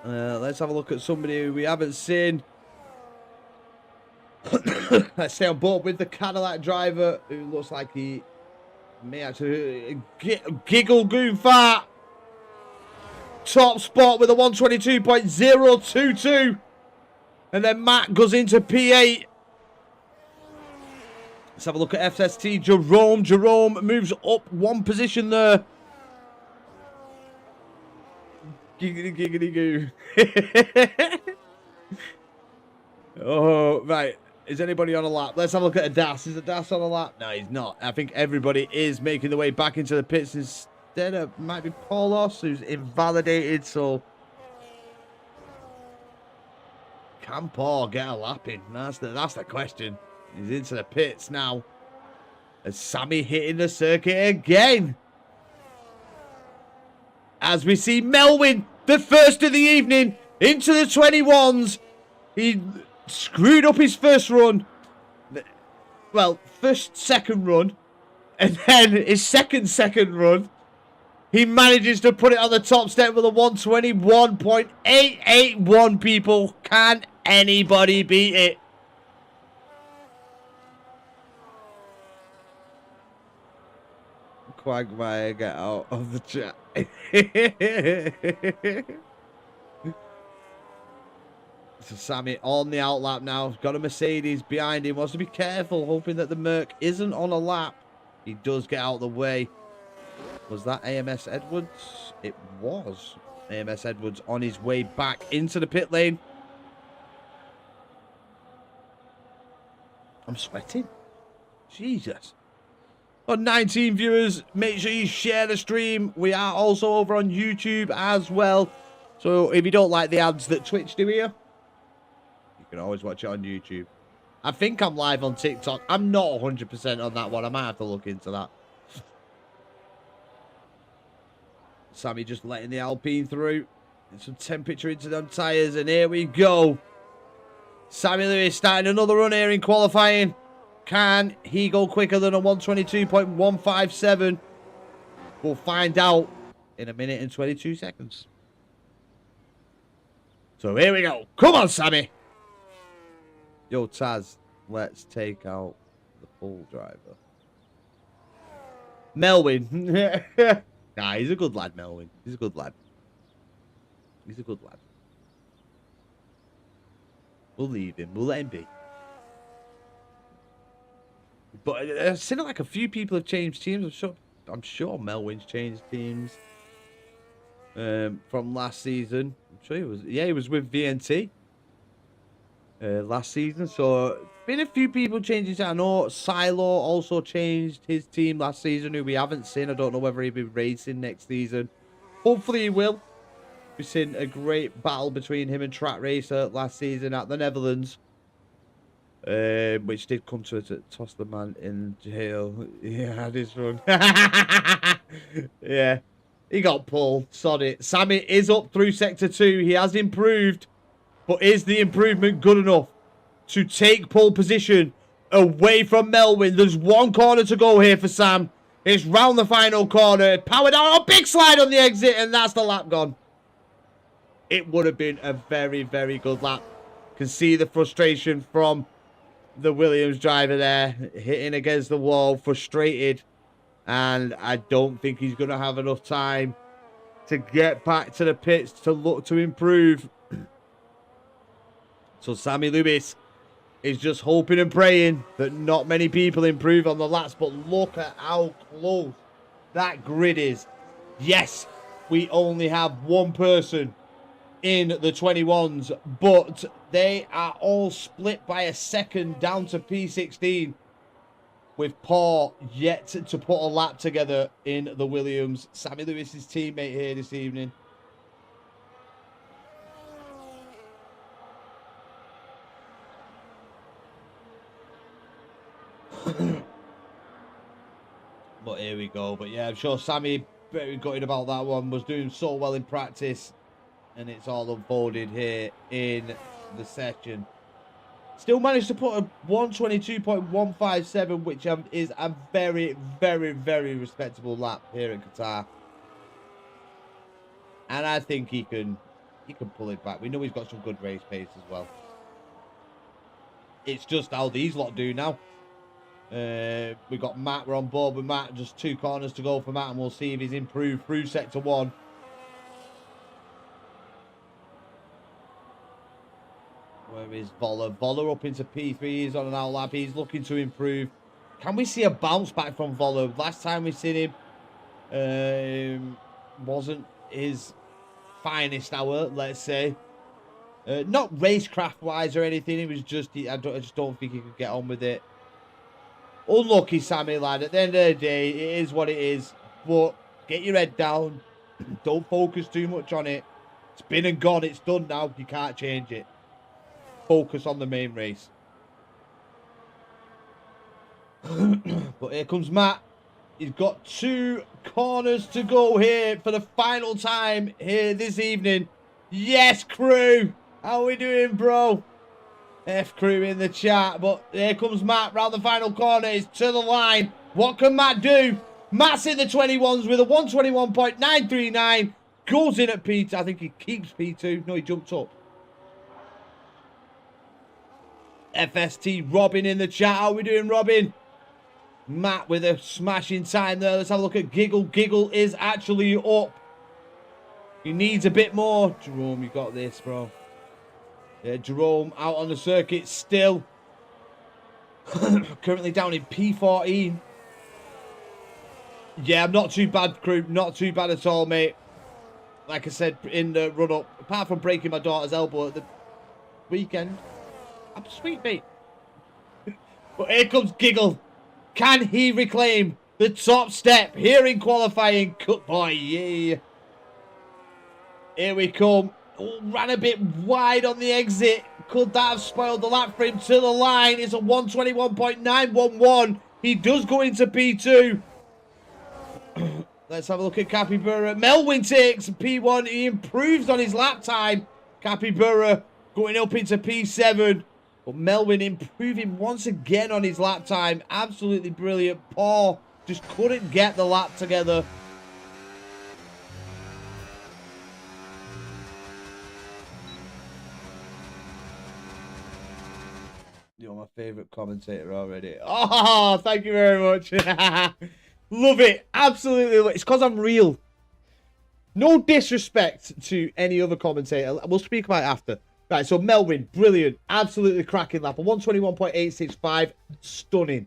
Let's have a look at somebody who we haven't seen. Let's stay on board with the Cadillac driver, who looks like he may actually giggle goon fart. Top spot with a 122.022. And then Matt goes into P8. Let's have a look at FST. Jerome. Jerome moves up one position there. Giggity, giggity, goo. Oh, right. Is anybody on a lap? Let's have a look at a Das. Is a Das on a lap? No, he's not. I think everybody is making their way back into the pits. Instead of, might be Paulos, who's invalidated, so... Can Paul get a lap in? That's the question. He's into the pits now. As Sammy hitting the circuit again. as we see Melwin, the first of the evening, into the 21s. He screwed up his first run. Well, second run. And then his second run. He manages to put it on the top step with a 121.881, people. Can anybody beat it? Quagmire, get out of the chat. So Sammy on the outlap now. Got a Mercedes behind him. Wants to be careful, hoping that the Merc isn't on a lap. He does get out of the way. Was that A.M.S. Edwards? It was. A.M.S. Edwards on his way back into the pit lane. I'm sweating. Jesus. On 19 viewers, make sure you share the stream. We are also over on YouTube as well. So if you don't like the ads that Twitch do here, you can always watch it on YouTube. I think I'm live on TikTok. I'm not 100% on that one. I might have to look into that. Sammy just letting the Alpine through. Some temperature into them tyres. And here we go. Sammy Lewis starting another run here in qualifying. Can he go quicker than a 122.157? We'll find out in a minute and 22 seconds. So here we go. Come on, Sammy. Yo, Taz, let's take out the full driver. Melwin. Nah, he's a good lad, Melwin. He's a good lad. He's a good lad. We'll leave him. We'll let him be. But I've seen like a few people have changed teams. I'm sure Melwin's changed teams from last season. I'm sure he was. Yeah, he was with VNT last season. So been a few people changing. I know Silo also changed his team last season, who we haven't seen. I don't know whether he'll be racing next season. Hopefully he will. We've seen a great battle between him and Track Racer last season at the Netherlands. Which did come to it to toss the man in jail. Yeah, this one. Yeah. He got pulled. Sod it. Sammy is up through Sector 2. He has improved. But is the improvement good enough to take pole position away from Melwin? There's one corner to go here for Sam. It's round the final corner. Power down. Oh, big slide on the exit. And that's the lap gone. It would have been a very, very good lap. Can see the frustration from the Williams driver there. Hitting against the wall. Frustrated. And I don't think he's going to have enough time to get back to the pits to look to improve. So Sammy Lewis is just hoping and praying that not many people improve on the laps. But look at how close that grid is. Yes, we only have one person in the 21s, but they are all split by a second down to P16, with Paul yet to put a lap together in the Williams. Sammy Lewis's teammate here this evening. But here we go. But yeah, I'm sure Sammy, very gutted about that one, was doing so well in practice. And it's all unfolded here in the session. Still managed to put a 122.157, which is a very, very, very respectable lap here at Qatar. And I think he can pull it back. We know he's got some good race pace as well. It's just how these lot do now. We got Matt. We're on board with Matt. Just 2 corners to go for Matt, and we'll see if he's improved through Sector 1. Where is Voller? Voller up into P3. He's on an outlap. He's looking to improve. Can we see a bounce back from Voller? Last time we seen him wasn't his finest hour, let's say. Not racecraft-wise or anything. It was just, I just don't think he could get on with it. Unlucky, Sammy, lad. At the end of the day, it is what it is. But get your head down. Don't focus too much on it. It's been and gone. It's done now. You can't change it. Focus on the main race. But here comes Matt. He's got 2 corners to go here for the final time here this evening. Yes, crew. How are we doing, bro? F crew in the chat. But here comes Matt round the final corner. He's to the line. What can Matt do? Matt's in the 21s with a 121.939. Goes in at P2. I think he keeps P2. No, he jumped up. FST Robin in the chat. How are we doing, Robin? Matt with a smashing time there. Let's have a look at Giggle. Giggle is actually up. He needs a bit more. Jerome, you got this, bro. Yeah, Jerome out on the circuit still. Currently down in P14. Yeah, I'm not too bad, crew. Not too bad at all, mate. Like I said in the run-up, apart from breaking my daughter's elbow at the weekend, I'm sweet, mate. But here comes Giggle. Can he reclaim the top step here in qualifying? Cut boy, yeah. Here we come. Oh, ran a bit wide on the exit. Could that have spoiled the lap for him? To the line. It's a 121.911. He does go into P2. Let's have a look at Capybara. Melwin takes P1. He improves on his lap time. Capybara going up into P7. But Melwin improving once again on his lap time. Absolutely brilliant. Paul just couldn't get the lap together. You're my favourite commentator already. Oh, thank you very much. Love it. Absolutely love it. It's because I'm real. No disrespect to any other commentator. We'll speak about it after. Right, so Melvin, brilliant. Absolutely cracking lap. A 121.865. Stunning.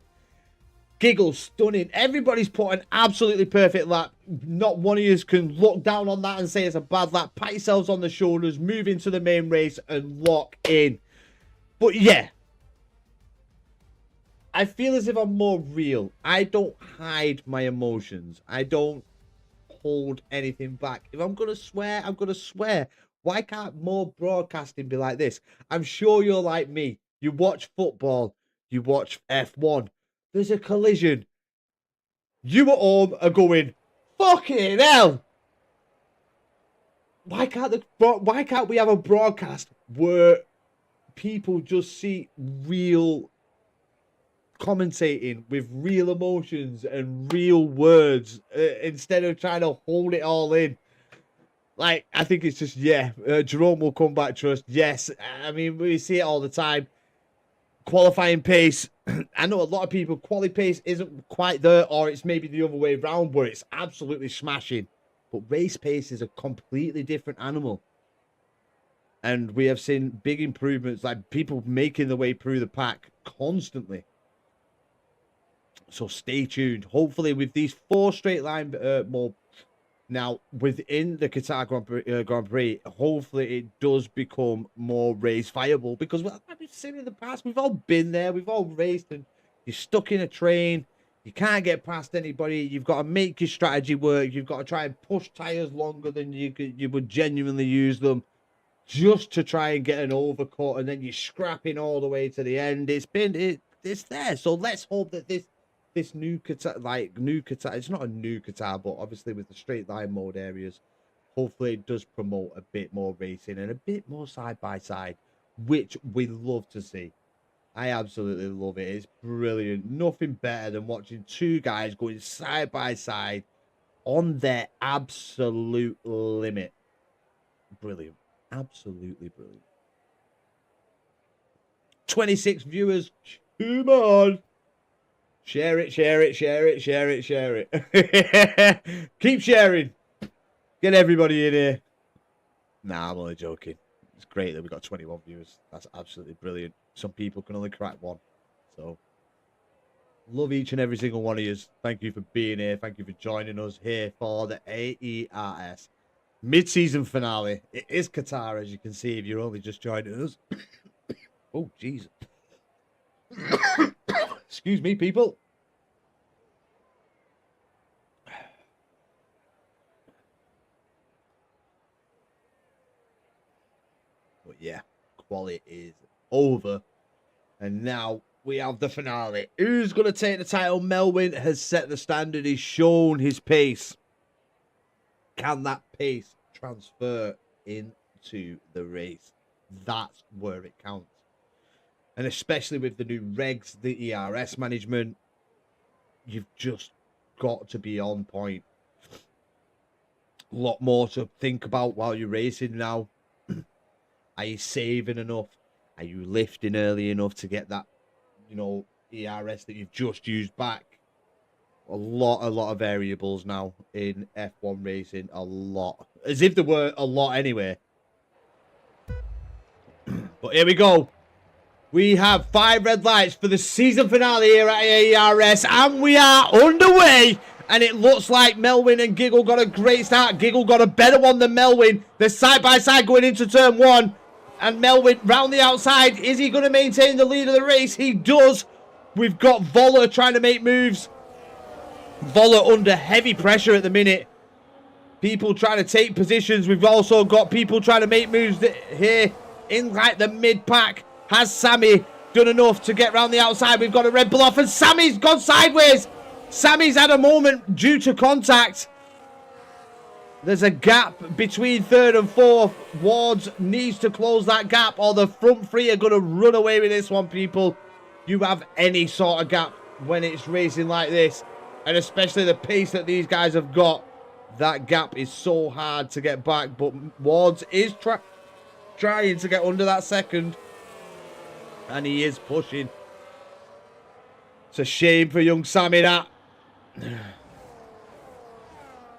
Giggle, stunning. Everybody's put an absolutely perfect lap. Not one of you can look down on that and say it's a bad lap. Pat yourselves on the shoulders, move into the main race and lock in. But yeah, I feel as if I'm more real. I don't hide my emotions. I don't hold anything back. If I'm going to swear, I'm going to swear. Why can't more broadcasting be like this? I'm sure you're like me. You watch football. You watch F1. There's a collision. You at home are going, fucking hell. Why can't we have a broadcast where people just see real commentating with real emotions and real words instead of trying to hold it all in? Like, I think it's just, yeah, Jerome will come back to us. Yes, I mean, we see it all the time. Qualifying pace. I know a lot of people, quali pace isn't quite there, or it's maybe the other way around where it's absolutely smashing. But race pace is a completely different animal. And we have seen big improvements, like people making their way through the pack constantly. So stay tuned. Hopefully with these 4 straight line more now within the Qatar Grand Prix, hopefully it does become more race viable, because well, we've seen in the past, we've all been there, we've all raced, and you're stuck in a train, you can't get past anybody, you've got to make your strategy work, you've got to try and push tires longer than you would genuinely use them just to try and get an overcut, and then you're scrapping all the way to the end. It's there. So let's hope that this new Qatar, it's not a new Qatar, but obviously with the straight line mode areas, hopefully it does promote a bit more racing and a bit more side by side, which we love to see. I absolutely love it. It's brilliant. Nothing better than watching 2 guys going side by side on their absolute limit. Brilliant. Absolutely brilliant. 26 viewers. Come on. Share it, share it, share it, share it, share it. Keep sharing. Get everybody in here. Nah, I'm only joking. It's great that we got 21 viewers. That's absolutely brilliant. Some people can only crack 1. So, love each and every single one of you. Thank you for being here. Thank you for joining us here for the A.E.R.S. mid-season finale. It is Qatar, as you can see, if you're only just joining us. Oh, Jesus. Excuse me, people. But yeah, quality is over. And now we have the finale. Who's going to take the title? Melvin has set the standard. He's shown his pace. Can that pace transfer into the race? That's where it counts. And especially with the new regs, the E.R.S management, you've just got to be on point. A lot more to think about while you're racing now. Are you saving enough? Are you lifting early enough to get that, you know, E.R.S that you've just used back? A lot of variables now in F1 racing. A lot. As if there were a lot anyway. But here we go. We have 5 red lights for the season finale here at A.E.R.S. And we are underway. And it looks like Melvin and Giggle got a great start. Giggle got a better one than Melvin. They're side by side going into turn 1. And Melvin round the outside. Is he going to maintain the lead of the race? He does. We've got Voller trying to make moves. Voller under heavy pressure at the minute. People trying to take positions. We've also got people trying to make moves here in like the mid-pack. Has Sammy done enough to get round the outside? We've got a Red Bull off and Sammy's gone sideways. Sammy's had a moment due to contact. There's a gap between 3rd and 4th. Wards needs to close that gap or the front 3 are going to run away with this one, people. You have any sort of gap when it's racing like this. And especially the pace that these guys have got. That gap is so hard to get back. But Wards is trying to get under that 2nd. And he is pushing. It's a shame for young Sammy, that.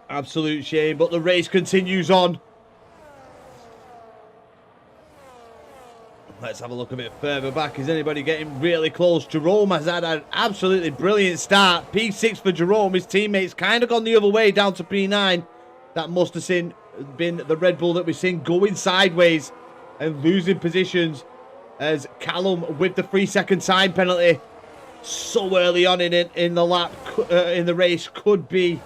Absolute shame. But the race continues on. Let's have a look a bit further back. Is anybody getting really close? Jerome has had an absolutely brilliant start. P6 for Jerome. His teammates kind of gone the other way down to P9. That must have been the Red Bull that we've seen going sideways and losing positions. As Callum with the 3-second time penalty so early on in the lap, in the race, could be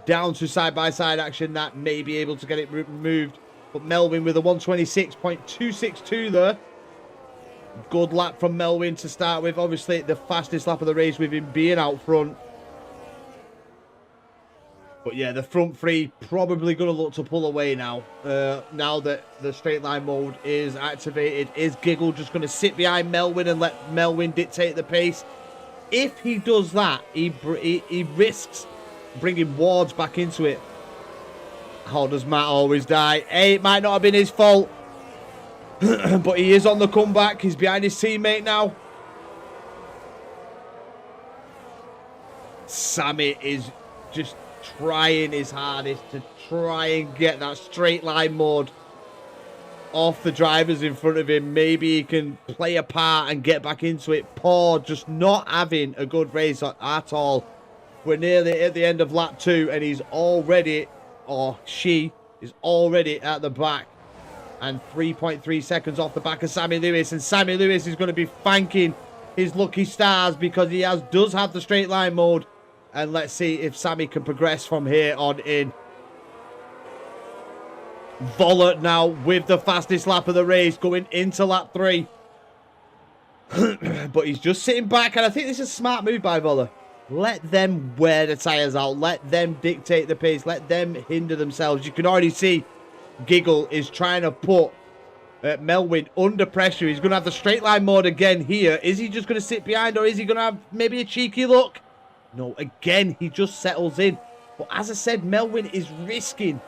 down to side-by-side action that may be able to get it removed. But Melvin with a 126.262 there. Good lap from Melvin to start with. Obviously, the fastest lap of the race with him being out front. But yeah, the front 3 probably going to look to pull away now. Now that the straight line mode is activated. Is Giggle just going to sit behind Melvin and let Melvin dictate the pace? If he does that, he risks bringing Wards back into it. How does Matt always die? Hey, it might not have been his fault. But he is on the comeback. He's behind his teammate now. Sammy is just trying his hardest to try and get that straight line mode off the drivers in front of him. Maybe he can play a part and get back into it. Paul just not having a good race at all. We're nearly at the end of lap 2 and he's already, or she is already at the back and 3.3 seconds off the back of Sammy Lewis. And Sammy Lewis is going to be thanking his lucky stars because he does have the straight line mode. And let's see if Sammy can progress from here on in. Voller now with the fastest lap of the race going into lap 3. But he's just sitting back. And I think this is a smart move by Voller. Let them wear the tyres out. Let them dictate the pace. Let them hinder themselves. You can already see Giggle is trying to put Melvin under pressure. He's going to have the straight line mode again here. Is he just going to sit behind or is he going to have maybe a cheeky look? No, again, he just settles in. But as I said, Melvin is risking.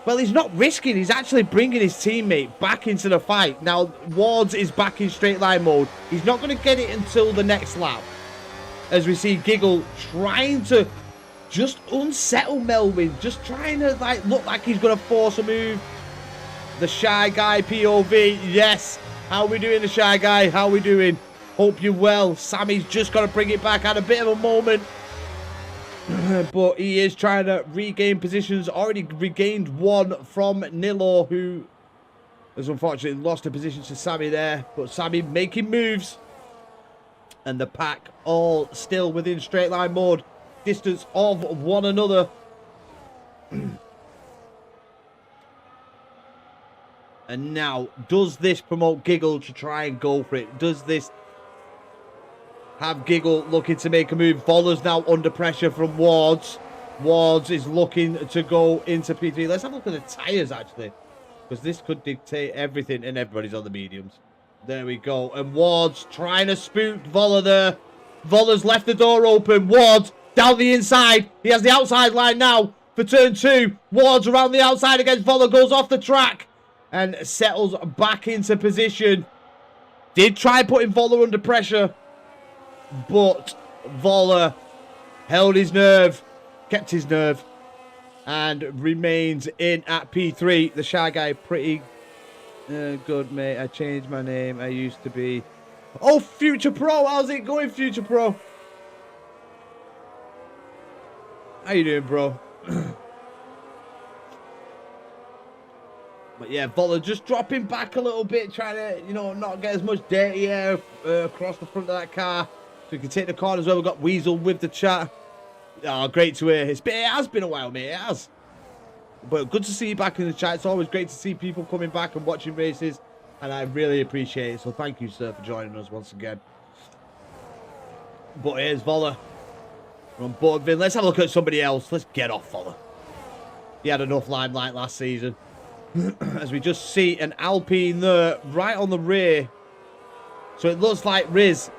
Well, he's not risking. He's actually bringing his teammate back into the fight. Now, Wards is back in straight line mode. He's not going to get it until the next lap. As we see Giggle trying to just unsettle Melvin. Just trying to look like he's going to force a move. The Shy Guy POV. Yes. How are we doing, the Shy Guy? How are we doing? Hope you're well. Sammy's just got to bring it back. Had a bit of a moment. But he is trying to regain positions. Already regained one from Nilo, who has unfortunately lost a position to Sammy there. But Sammy making moves. And the pack all still within straight line mode. Distance of one another. And now, does this promote Giggle to try and go for it? Does this have Giggle looking to make a move. Voller's now under pressure from Wards. Wards is looking to go into P3. Let's have a look at the tyres, actually, because this could dictate everything, and everybody's on the mediums. There we go. And Wards trying to spook Voller there. Voller's left the door open. Wards down the inside. He has the outside line now for turn 2. Wards around the outside against Voller. Goes off the track and settles back into position. Did try putting Voller under pressure, but Voller held his nerve, kept his nerve, and remains in at P3. The Shy Guy, pretty good, mate. I changed my name. I used to be... Oh, Future Pro. How's it going, Future Pro? How you doing, bro? But yeah, Voller just dropping back a little bit, trying to, you know, not get as much dirty air across the front of that car. So we can take the corner as well. We've got Weasel with the chat. Oh, great to hear. It has been a while, mate. It has. But good to see you back in the chat. It's always great to see people coming back and watching races. And I really appreciate it. So thank you, sir, for joining us once again. But here's Voller. We're on board, Vin. Let's have a look at somebody else. Let's get off Voller. He had enough limelight last season. As we just see an Alpine there right on the rear. So it looks like Riz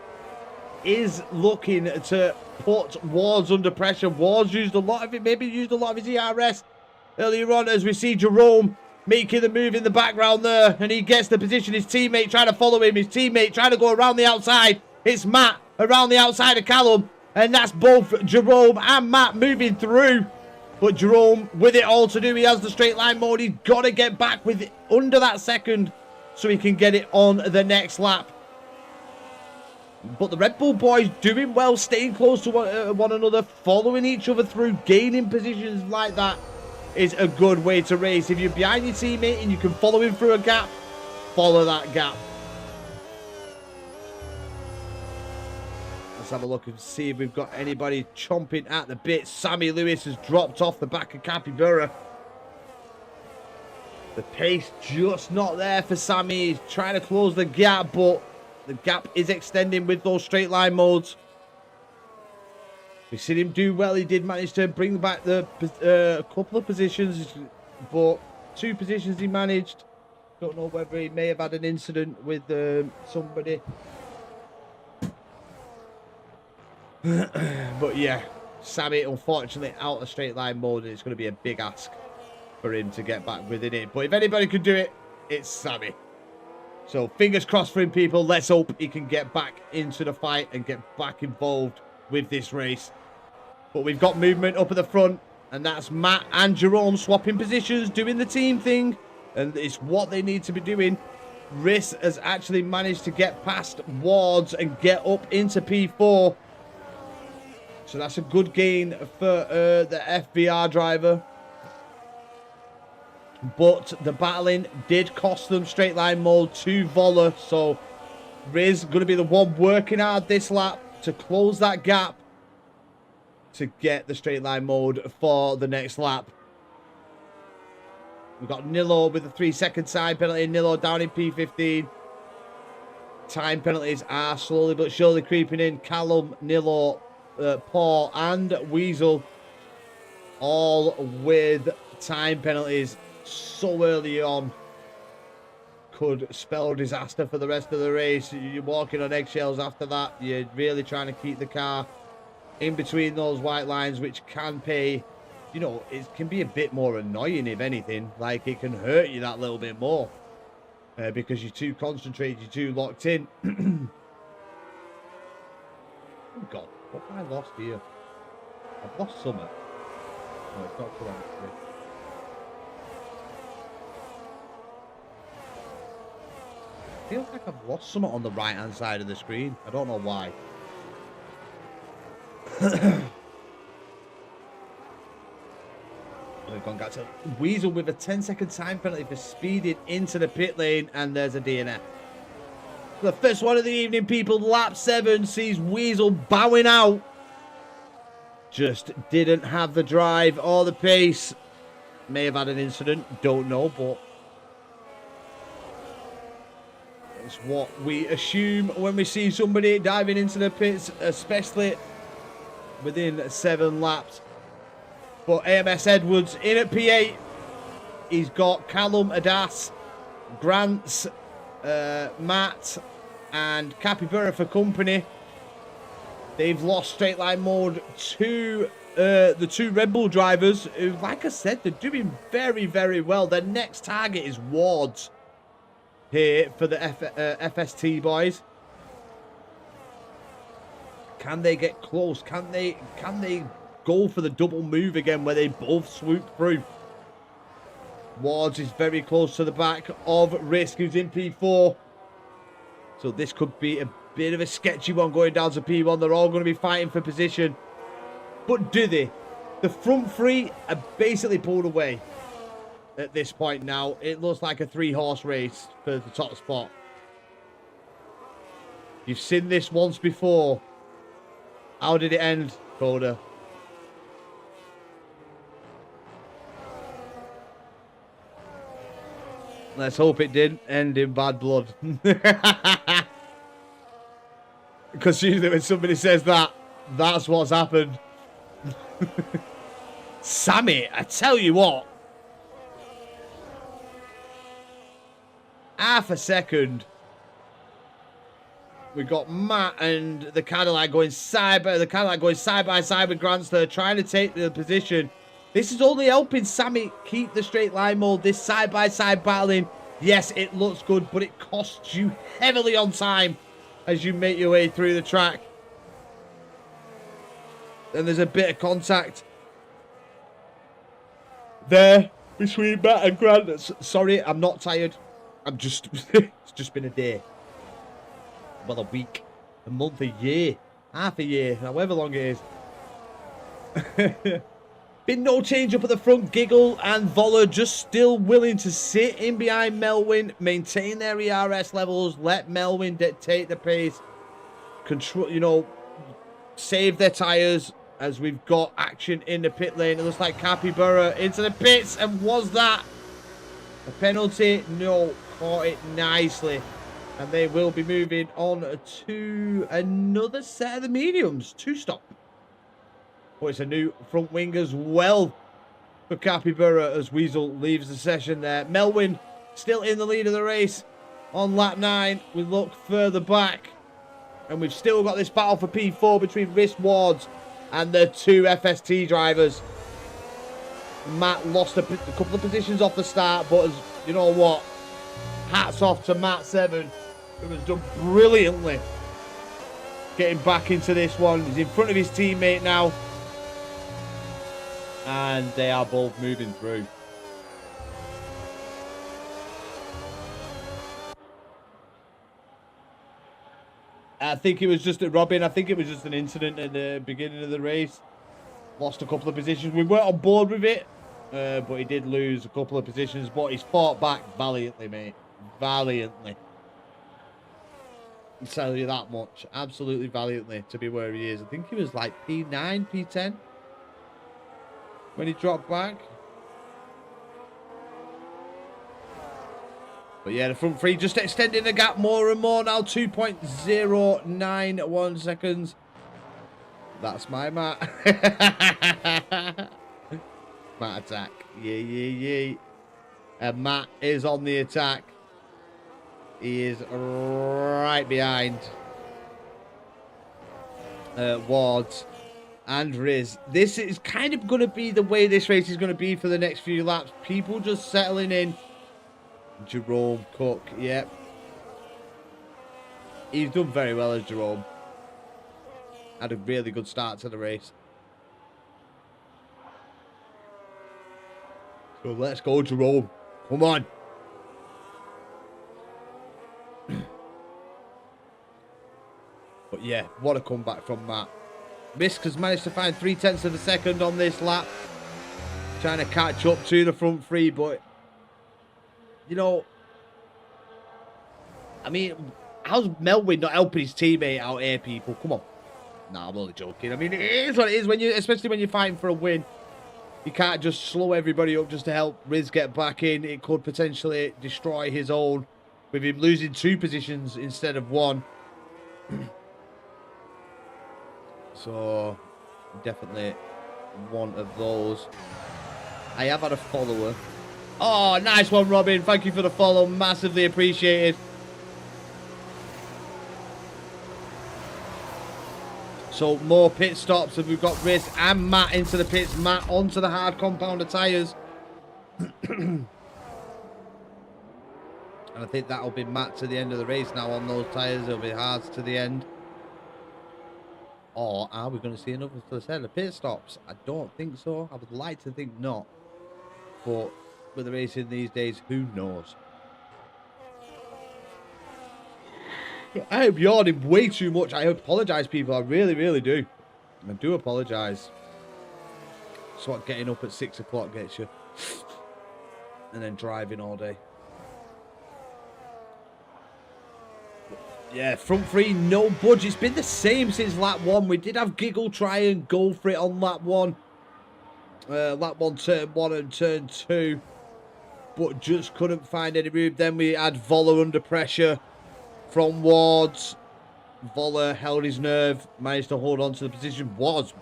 is looking to put Wards under pressure. Wards used a lot of it, maybe used a lot of his E.R.S. earlier on, as we see Jerome making the move in the background there, and he gets the position. His teammate trying to follow him. His teammate trying to go around the outside. It's Matt around the outside of Callum, and that's both Jerome and Matt moving through. But Jerome, with it all to do, he has the straight line mode. He's got to get back with it under that second so he can get it on the next lap. But the Red Bull boys doing well, staying close to one another, following each other through, gaining positions like that is a good way to race. If you're behind your teammate and you can follow him through a gap, follow that gap. Let's have a look and see if we've got anybody chomping at the bit. Sammy Lewis has dropped off the back of Capybara. The pace just not there for Sammy. He's trying to close the gap, but the gap is extending with those straight line modes. We've seen him do well. He did manage to bring back the couple of positions, but 2 positions he managed. Don't know whether he may have had an incident with somebody. But yeah, Sammy unfortunately out of straight line mode, and it's going to be a big ask for him to get back within it. But if anybody could do it, it's Sammy. So fingers crossed for him, people. Let's hope he can get back into the fight and get back involved with this race. But we've got movement up at the front, and that's Matt and Jerome swapping positions, doing the team thing, and it's what they need to be doing. Riss has actually managed to get past Wards and get up into P4. So that's a good gain for the FBR driver. But the battling did cost them straight line mode to Voller. So Riz going to be the one working hard this lap to close that gap to get the straight line mode for the next lap. We've got Nilo with a 3-second time penalty. Nilo down in P15. Time penalties are slowly but surely creeping in. Callum, Nilo, Paul and Weasel all with time penalties so early on could spell disaster for the rest of the race. You're walking on eggshells after that. You're really trying to keep the car in between those white lines, which can pay, you know, it can be a bit more annoying if anything. Like, it can hurt you that little bit more because you're too concentrated, you're too locked in. Oh God, what have I lost here? I've lost Summer. No, it's not correct. I feel like I've lost something on the right hand side of the screen. I don't know why. We've gone back to Weasel with a 10-second time penalty for speeding into the pit lane, and there's a DNF. The first one of the evening, people. Lap 7 sees Weasel bowing out. Just didn't have the drive or the pace. May have had an incident, don't know, but It's what we assume when we see somebody diving into the pits, especially within 7 laps. But A.E.R.S Edwards in at P8. He's got Callum, A.E.R.S, Grants, Matt, and Capybara for company. They've lost straight line mode to the 2 Red Bull drivers, who, like I said, they're doing very, very well. Their next target is Wards here for the FST boys. Can they get close? Can they go for the double move again where they both swoop through? Wards is very close to the back of Risk, who's in P4. So this could be a bit of a sketchy one going down to P1. They're all going to be fighting for position. But do they? The front 3 are basically pulled away at this point now. It looks like a 3-horse race for the top spot. You've seen this once before. How did it end, Coda? Let's hope it didn't end in bad blood. Because usually when somebody says that, that's what's happened. Sammy, I tell you what. Half a second. We got Matt and the Cadillac going side by side with Grantster, trying to take the position. This is only helping Sammy keep the straight line mode. This side by side battling, yes, it looks good, but it costs you heavily on time as you make your way through the track. And there's a bit of contact there between Matt and Grant. Sorry, I'm not tired. I'm just, it's just been a day. Well, a week, a month, a year, half a year, however long it is. Been no change up at the front. Giggle and Voller just still willing to sit in behind Melwin, maintain their E.R.S levels, let Melwin dictate the pace, control, you know, save their tyres as we've got action in the pit lane. It looks like Capybara into the pits, and was that a penalty? No, caught it nicely. And they will be moving on to another set of the mediums. 2-stop. Oh, it's a new front wing as well for Capybara as Weasel leaves the session there. Melwin still in the lead of the race on lap 9. We look further back. And we've still got this battle for P4 between Risk Wards and the 2 FST drivers. Matt lost a couple of positions off the start, but as you know what? Hats off to Matt 7. Who has done brilliantly getting back into this one. He's in front of his teammate now. And they are both moving through. I think it was just Robin. I think it was just an incident at the beginning of the race. Lost a couple of positions. We weren't on board with it. But he did lose a couple of positions. But he's fought back valiantly, mate. Valiantly. I'll tell you that much. Absolutely valiantly to be where he is. I think he was like P9, P10 when he dropped back. But yeah, the front 3 just extending the gap more and more now. 2.091 seconds. That's my Matt. Matt attack. Yeah. And Matt is on the attack. He is right behind Wards and Riz. This is kind of going to be the way this race is going to be for the next few laps. People just settling in. Jerome Cook, yep. He's done very well as Jerome. Had a really good start to the race. So let's go, Jerome. Come on. But yeah, what a comeback from Matt. Risk has managed to find 0.3 of a second on this lap. Trying to catch up to the front 3, but you know, I mean, how's Melwin not helping his teammate out here, people? Come on. Nah, I'm only joking. I mean, it is what it is when you, especially when you're fighting for a win. You can't just slow everybody up just to help Riz get back in. It could potentially destroy his own with him losing 2 positions instead of 1. So, definitely one of those. I have had a follower. Oh, nice one, Robin. Thank you for the follow. Massively appreciated. So, more pit stops. And we've got Riz and Matt into the pits. Matt onto the hard compounder tyres. And I think that'll be Matt to the end of the race now on those tyres. It'll be hards to the end. Or are we going to see another set of pit stops? I don't think so. I would like to think not. But with the racing these days, who knows? I am yawning way too much. I apologise, people. I really, really do. I do apologise. That's what getting up at 6 o'clock gets you. And then driving all day. Yeah, front 3, no budge. It's been the same since lap 1. We did have Giggle try and go for it on lap 1. Lap 1, turn 1 and turn 2. But just couldn't find any room. Then we had Voller under pressure from Wards. Voller held his nerve, managed to hold on to the position. Was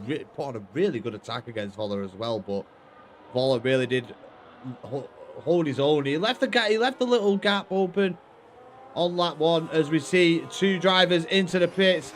put on a really good attack against Voller as well, but Voller really did hold his own. He left the little gap open on lap 1 as we see 2 drivers into the pits.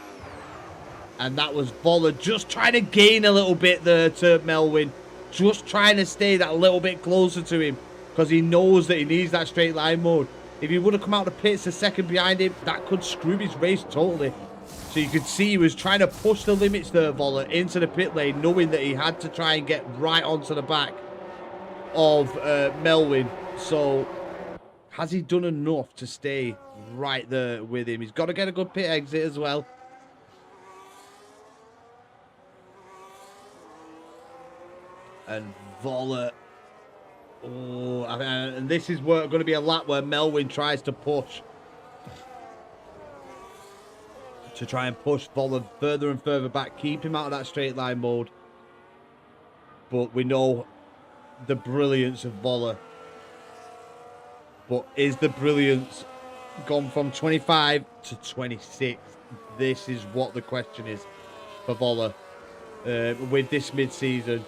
And that was Voller just trying to gain a little bit there to Melwin. Just trying to stay that little bit closer to him because he knows that he needs that straight line mode. If he would have come out the pits a second behind him, that could screw his race totally. So you could see he was trying to push the limits there, Voller, into the pit lane, knowing that he had to try and get right onto the back of Melwin. So has he done enough to stay right there with him? He's got to get a good pit exit as well. And Voller. Oh, and this is going to be a lap where Melwin tries to push. To try and push Voller further and further back. Keep him out of that straight line mode. But we know the brilliance of Voller. But is the brilliance gone from 25 to 26? This is what the question is for Voller. With this mid-season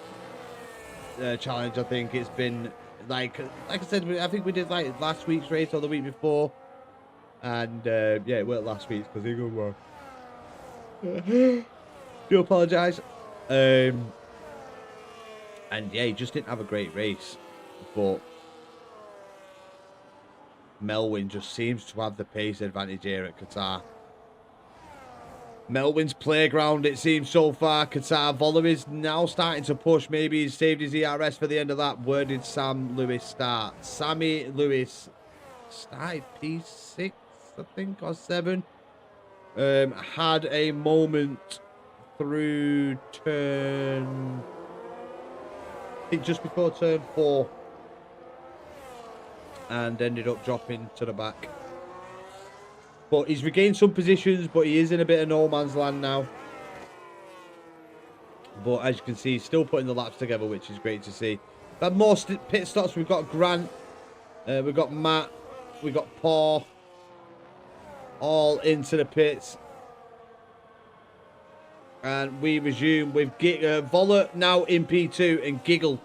challenge, I think it's been like I said, I think we did like last week's race or the week before. And yeah, it weren't last week's because he got wrong. Do apologise. And yeah, he just didn't have a great race. But Melwin just seems to have the pace advantage here at Qatar. Melwin's playground, it seems so far. Qatar. Voller is now starting to push. Maybe he's saved his E.R.S for the end of that. Where did Sam Lewis start? Sammy Lewis started P6, I think, or 7. Had a moment through turn, I think just before turn 4. And ended up dropping to the back. But he's regained some positions, but he is in a bit of no man's land now. But as you can see, he's still putting the laps together, which is great to see. But more pit stops. We've got Grant, we've got Matt, we've got Paul, all into the pits. And we resume with Voller now in P2 and Giggle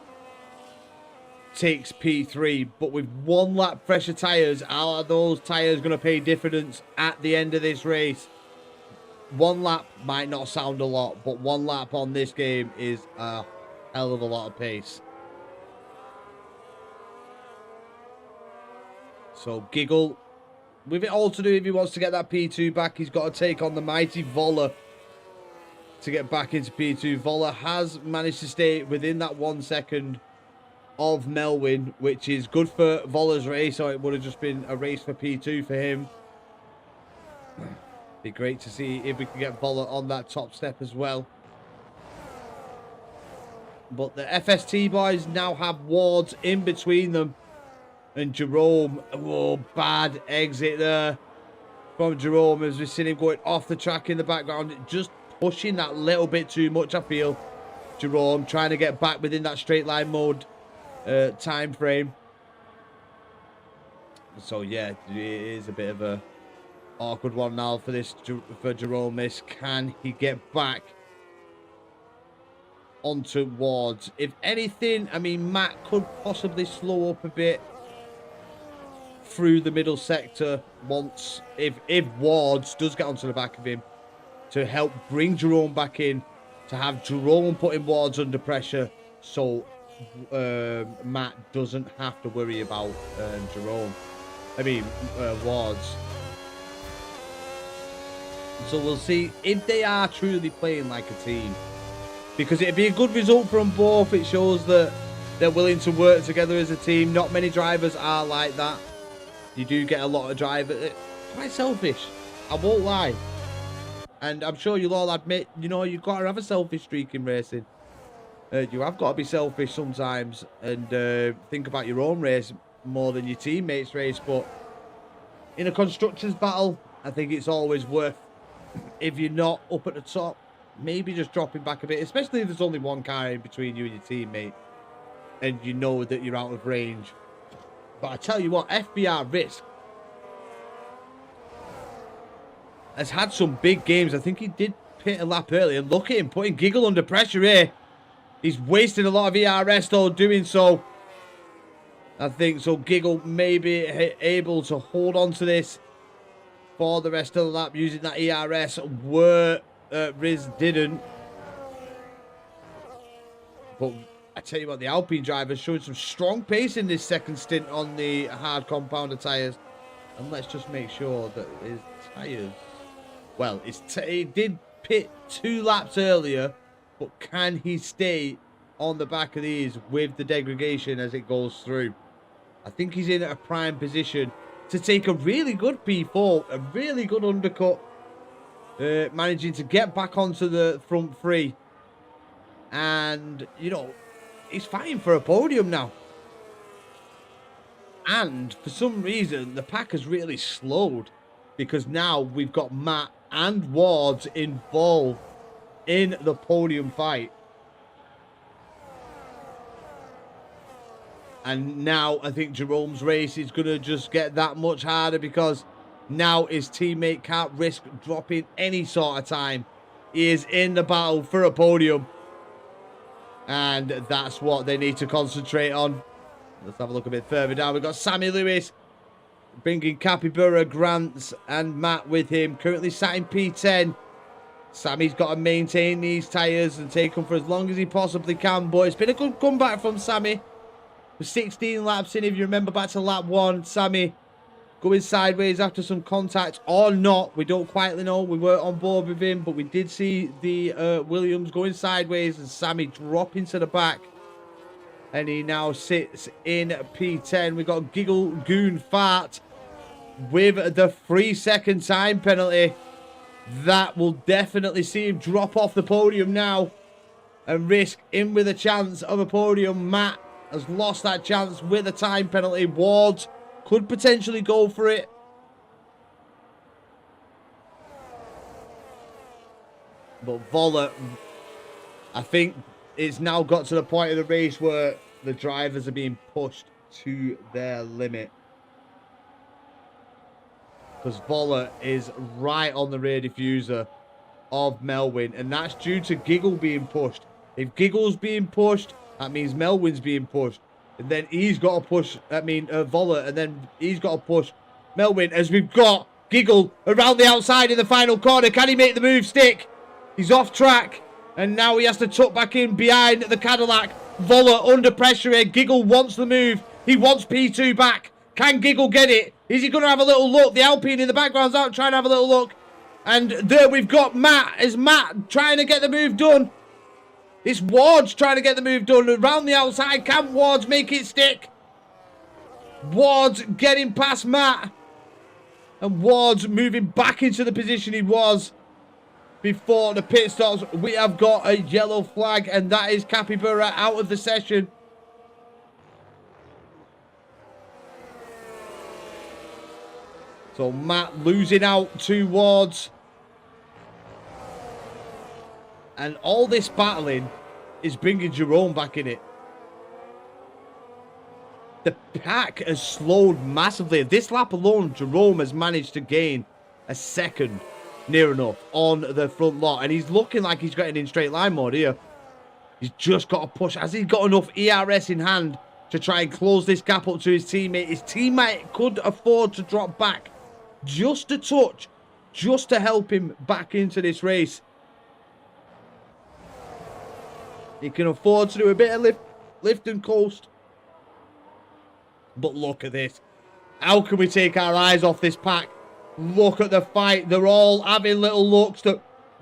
takes P3, but with 1 lap fresher tyres. Are those tyres going to pay dividends at the end of this race? 1 lap might not sound a lot, but 1 lap on this game is a hell of a lot of pace. So Giggle, with it all to do, if he wants to get that P2 back, he's got to take on the mighty Voller to get back into P2. Voller has managed to stay within that 1 second of Melwin, which is good for Voller's race, or it would have just been a race for P2 for him. Be great to see if we can get Voller on that top step as well. But the FST boys now have Wards in between them and Jerome. Oh, bad exit there from Jerome as we see him going off the track in the background, just pushing that little bit too much, I feel. Jerome trying to get back within that straight line mode time frame. So yeah, it is a bit of a awkward one now for for Jerome. This, can he get back onto Wards? If anything, I mean, Matt could possibly slow up a bit through the middle sector once, if Wards does get onto the back of him, to help bring Jerome back in, to have Jerome putting Wards under pressure, so Matt doesn't have to worry about Wards. So we'll see if they are truly playing like a team, because it'd be a good result from both. It shows that they're willing to work together as a team. Not many drivers are like that. You do get a lot of drivers quite selfish, I won't lie, and I'm sure you'll all admit, you know, you've got to have a selfish streak in racing. You have got to be selfish sometimes and think about your own race more than your teammates' race. But in a constructors battle, I think it's always worth, if you're not up at the top, maybe just dropping back a bit, especially if there's only one car in between you and your teammate and you know that you're out of range. But I tell you what, A.E.R.S has had some big games. I think he did pit a lap early, and look at him putting Giggle under pressure here. He's wasted a lot of A.E.R.S though doing so. I think so. Giggle may be able to hold on to this for the rest of the lap using that A.E.R.S where Riz didn't. But I tell you what, the Alpine drivers showed some strong pace in this second stint on the hard compounder tyres. And let's just make sure that his tyres... Well, he did pit 2 laps earlier, but can he stay on the back of these with the degradation as it goes through? I think he's in a prime position to take a really good P4, a really good undercut, managing to get back onto the front 3. And, you know, he's fighting for a podium now. And for some reason, the pack has really slowed, because now we've got Matt and Wards involved in the podium fight. And now I think Jerome's race is going to just get that much harder, because now his teammate can't risk dropping any sort of time. He is in the battle for a podium. And that's what they need to concentrate on. Let's have a look a bit further down. We've got Sammy Lewis bringing Capybara, Grants and Matt with him. Currently sat in P10. Sammy's got to maintain these tyres and take them for as long as he possibly can. But it's been a good comeback from Sammy. With 16 laps in, if you remember back to lap 1. Sammy going sideways after some contact or not. We don't quite know. We weren't on board with him. But we did see the Williams going sideways and Sammy dropping to the back. And he now sits in P10. We've got Giggle Goon Fart with the 3-second time penalty. That will definitely see him drop off the podium now and risk in with a chance of a podium. Matt has lost that chance with a time penalty. Wards could potentially go for it. But Voller, I think it's now got to the point of the race where the drivers are being pushed to their limit. Because Voller is right on the rear diffuser of Melwin. And that's due to Giggle being pushed. If Giggle's being pushed, that means Melwin's being pushed. And then he's got to push, Voller. And then he's got to push Melwin. As we've got Giggle around the outside in the final corner. Can he make the move stick? He's off track. And now he has to tuck back in behind the Cadillac. Voller under pressure here. Giggle wants the move. He wants P2 back. Can Giggle get it? Is he going to have a little look? The Alpine in the background's out trying to have a little look. And there we've got Matt. Is Matt trying to get the move done? It's Wards trying to get the move done. Around the outside. Can Wards make it stick? Wards getting past Matt. And Wards moving back into the position he was before the pit stops. We have got a yellow flag. And that is Capybara out of the session. So Matt losing out to Wards. And all this battling is bringing Jerome back in it. The pack has slowed massively. This lap alone, Jerome has managed to gain a second near enough on the front lot. And he's looking like he's getting in straight line mode here. He's just got to push. Has he got enough E.R.S in hand to try and close this gap up to his teammate? His teammate could afford to drop back just a touch, just to help him back into this race. He can afford to do a bit of lift and coast. But look at this. How can we take our eyes off this pack? Look at the fight. They're all having little looks.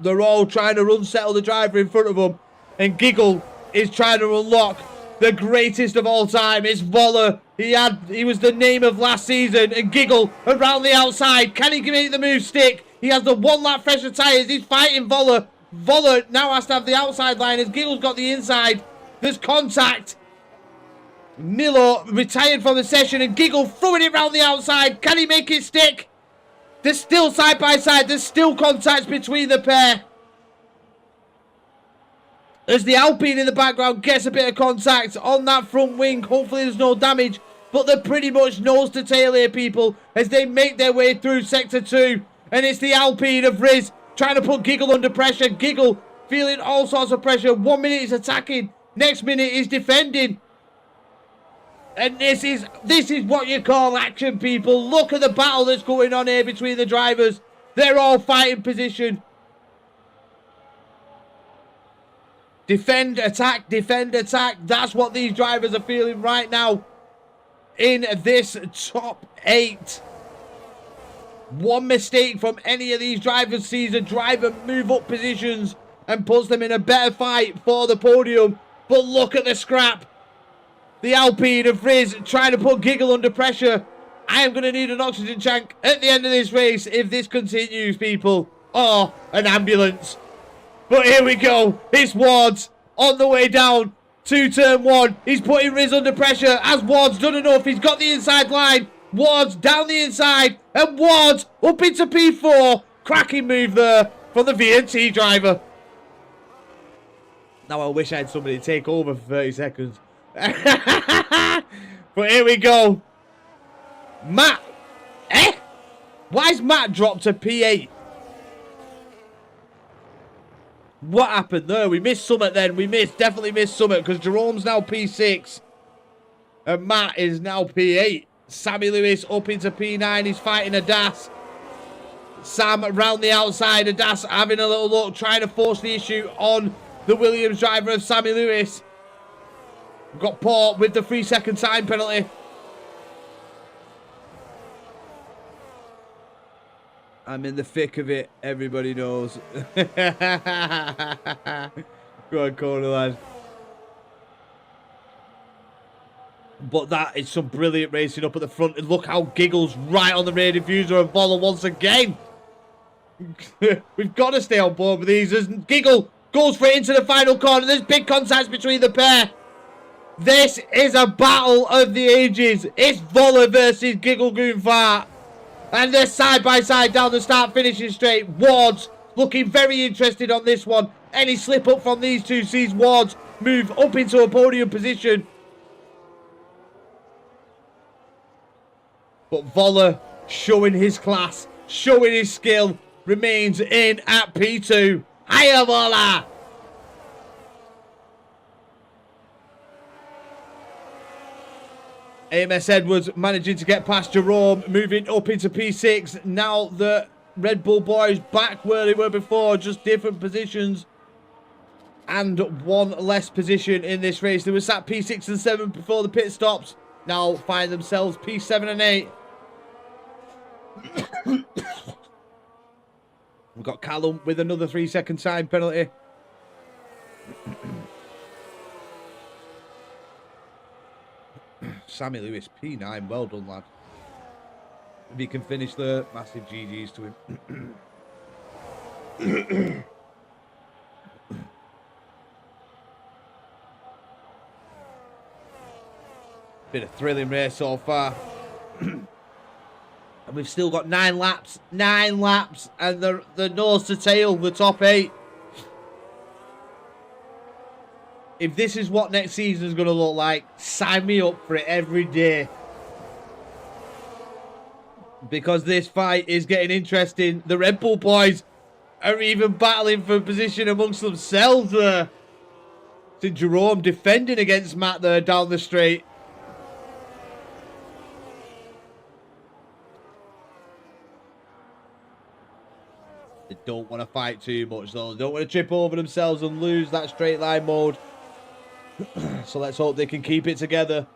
They're all trying to unsettle the driver in front of them. And Giggle is trying to unlock the greatest of all time. It's Voller. He was the name of last season. And Giggle around the outside. Can he make the move stick? He has the one lap fresher tyres. He's fighting Voller. Voller now has to have the outside line as Giggle's got the inside. There's contact. Milo retired from the session and Giggle throwing it round the outside. Can he make it stick? They're still side by side. There's still contact between the pair. As the Alpine in the background gets a bit of contact on that front wing. Hopefully there's no damage. But they're pretty much nose to tail here, people, as they make their way through Sector 2. And it's the Alpine of Riz trying to put Giggle under pressure. Giggle feeling all sorts of pressure. 1 minute he's attacking. Next minute he's defending. And this is what you call action, people. Look at the battle that's going on here between the drivers. They're all fighting position. Defend, attack, defend, attack. That's what these drivers are feeling right now in this top 8. One mistake from any of these drivers sees a driver move up positions and puts them in a better fight for the podium. But look at the scrap. The Alpine of Riz trying to put Giggle under pressure. I am going to need an oxygen tank at the end of this race if this continues, people. Or an ambulance. But here we go. It's Wards on the way down to turn 1. He's putting Riz under pressure. Has Wards done enough? He's got the inside line. Wards down the inside. And Wards up into P4. Cracking move there from the VNT driver. Now I wish I had somebody to take over for 30 seconds. But here we go. Matt. Why's Matt dropped to P8? What happened there? We missed Summit then. Definitely missed Summit because Jerome's now P6. And Matt is now P8. Sammy Lewis up into P9. He's fighting A.E.R.S. Sam around the outside. A.E.R.S having a little look. Trying to force the issue on the Williams driver of Sammy Lewis. Got Port with the 3-second time penalty. I'm in the thick of it. Everybody knows. Go on, corner lad. But that is some brilliant racing up at the front. And look how Giggle's right on the rear diffuser of Voller once again. We've got to stay on board with these. As Giggle goes for it into the final corner. There's big contacts between the pair. This is a battle of the ages. It's Voller versus Giggle Goonfart. And they're side by side down the start finishing straight. Wards looking very interested on this one. Any slip up from these two sees Wards move up into a podium position. But Voller showing his class, showing his skill, remains in at P2. Hiya, Voller! A.M.S. Edwards managing to get past Jerome, moving up into P6. Now the Red Bull boys back where they were before, just different positions. And one less position in this race. They were sat P6 and 7 before the pit stops. Now find themselves P7 and 8. We've got Callum with another 3-second time penalty. Sammy Lewis, P9. Well done, lad. If he can finish there, massive GG's to him. Been a thrilling race so far. And we've still got 9 laps. 9 laps. And the nose to tail, the top 8. If this is what next season is going to look like, sign me up for it every day. Because this fight is getting interesting. The Red Bull boys are even battling for position amongst themselves there. See Jerome defending against Matt there down the straight. They don't want to fight too much though. They don't want to trip over themselves and lose that straight line mode. So let's hope they can keep it together.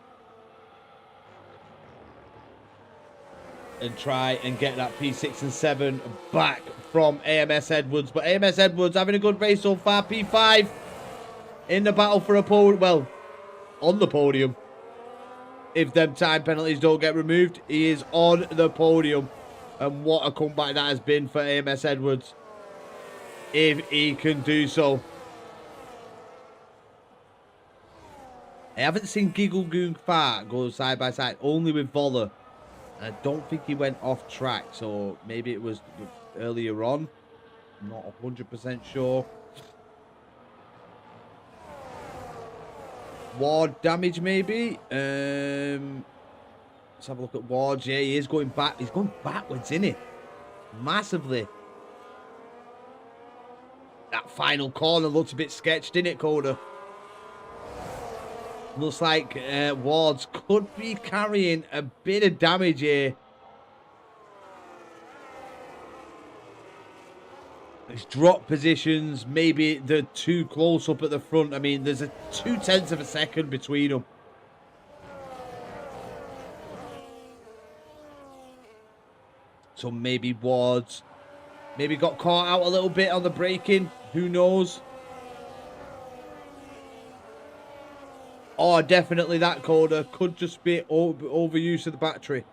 And try and get that P6 and 7 back from A.M.S. Edwards. But A.M.S. Edwards having a good race so far. P5 in the battle for a podium. Well, on the podium. If them time penalties don't get removed, he is on the podium. And what a comeback that has been for A.M.S. Edwards. If he can do so. I haven't seen Giggle Goon Fart go side by side. Only with Voller. I don't think he went off track, so maybe it was earlier on. Not 100% sure. Ward damage, maybe. Let's have a look at Ward. Yeah, he is going back. He's going backwards, isn't he? Massively. That final corner looks a bit sketched, didn't it, Coda? Looks like Wards could be carrying a bit of damage here. His drop positions, maybe they're too close up at the front. I mean, there's a 0.2 of a second between them. So maybe Wards maybe got caught out a little bit on the braking. Who knows? Oh, definitely that Coda. Could just be overuse of the battery.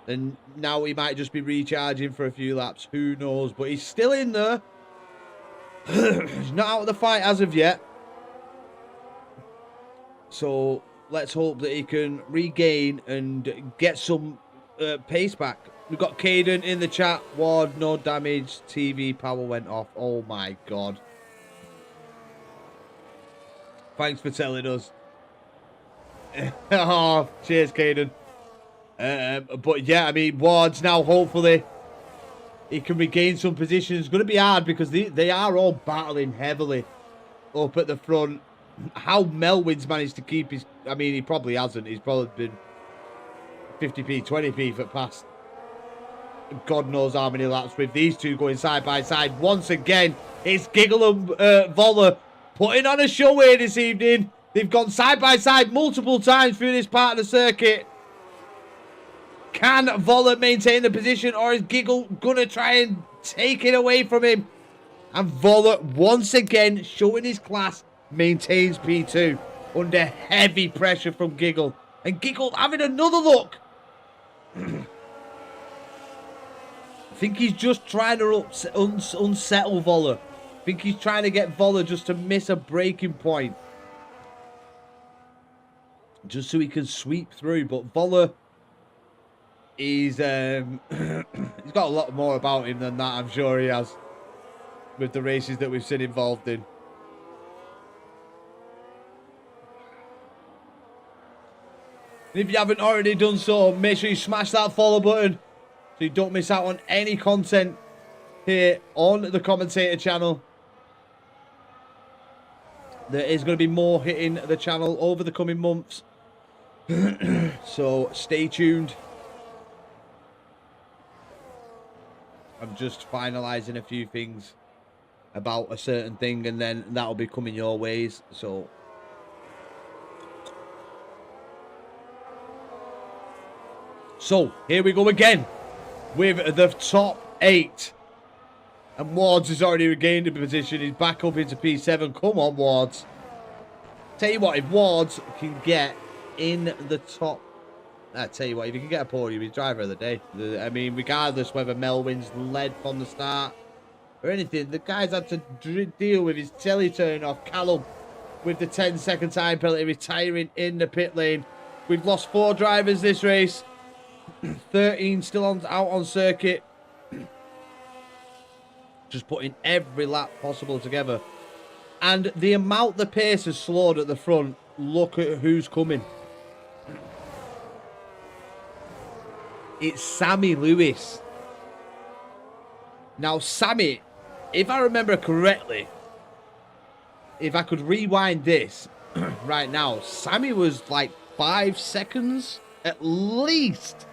And now he might just be recharging for a few laps. Who knows? But he's still in there. He's not out of the fight as of yet. So let's hope that he can regain and get some pace back. We've got Caden in the chat. Ward, no damage. TV power went off. Oh my God. Thanks for telling us. Oh, cheers, Caden. But yeah, I mean, Ward's now hopefully he can regain some position. It's going to be hard because they are all battling heavily up at the front. How Melwin's managed to keep his... I mean, he probably hasn't. He's probably been 50p, 20p for past God knows how many laps with these two going side by side. Once again, it's Giggle and Voller putting on a show here this evening. They've gone side by side multiple times through this part of the circuit. Can Voller maintain the position, or is Giggle going to try and take it away from him? And Voller, once again, showing his class, maintains P2 under heavy pressure from Giggle. And Giggle having another look. I think he's just trying to unsettle Voller. I think he's trying to get Voller just to miss a breaking point. Just so he can sweep through. But Voller is... he's got a lot more about him than that, I'm sure he has. With the races that we've seen involved in. And if you haven't already done so, make sure you smash that follow button so you don't miss out on any content here on the commentator channel. There is going to be more hitting the channel over the coming months. So stay tuned. I'm just finalising a few things about a certain thing, and then that'll be coming your ways. So here we go again with the top 8. And Wards has already regained a position. He's back up into P7. Come on, Wards. Tell you what, if Wards can get in the top... I tell you what, if he can get a podium, he's driver of the day. I mean, regardless whether Melwin's led from the start or anything, the guy's had to deal with his telly turning off. Callum with the 10-second time penalty, retiring in the pit lane. We've lost 4 drivers this race. 13 still out on circuit. Just putting every lap possible together. And the amount the pace has slowed at the front, look at who's coming. It's Sammy Lewis. Now, Sammy, if I remember correctly, if I could rewind this right now, Sammy was like 5 seconds at least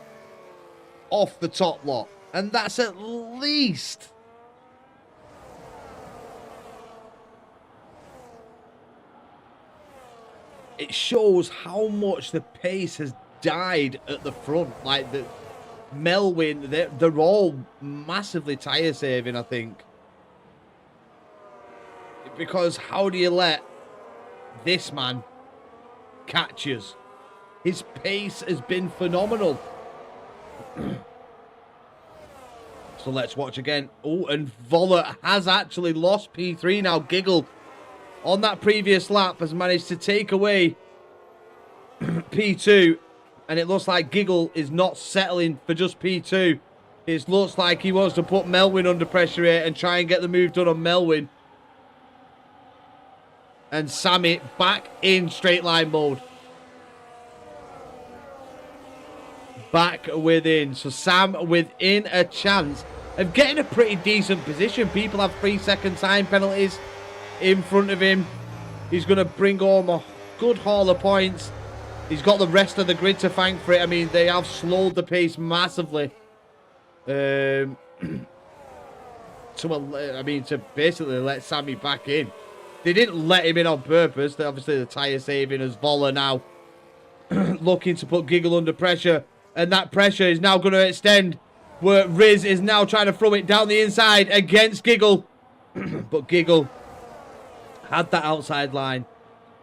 off the top lot. And that's at least. It shows how much the pace has died at the front. Like the Melwin, they're all massively tyre saving, I think. Because how do you let this man catch us? His pace has been phenomenal. So let's watch again. Oh, and Voller has actually lost P3 now. Giggle on that previous lap has managed to take away P2. And it looks like Giggle is not settling for just P2. It looks like he wants to put Melwin under pressure here and try and get the move done on Melwin. And Sammy back in straight line mode. Back within. So Sam within a chance of getting a pretty decent position. People have 3-second time penalties in front of him. He's going to bring home a good haul of points. He's got the rest of the grid to thank for it. I mean, they have slowed the pace massively. To basically let Sammy back in. They didn't let him in on purpose. Obviously, the tyre saving as Voller now looking to put Giggle under pressure. And that pressure is now going to extend where Riz is now trying to throw it down the inside against Giggle. But Giggle had that outside line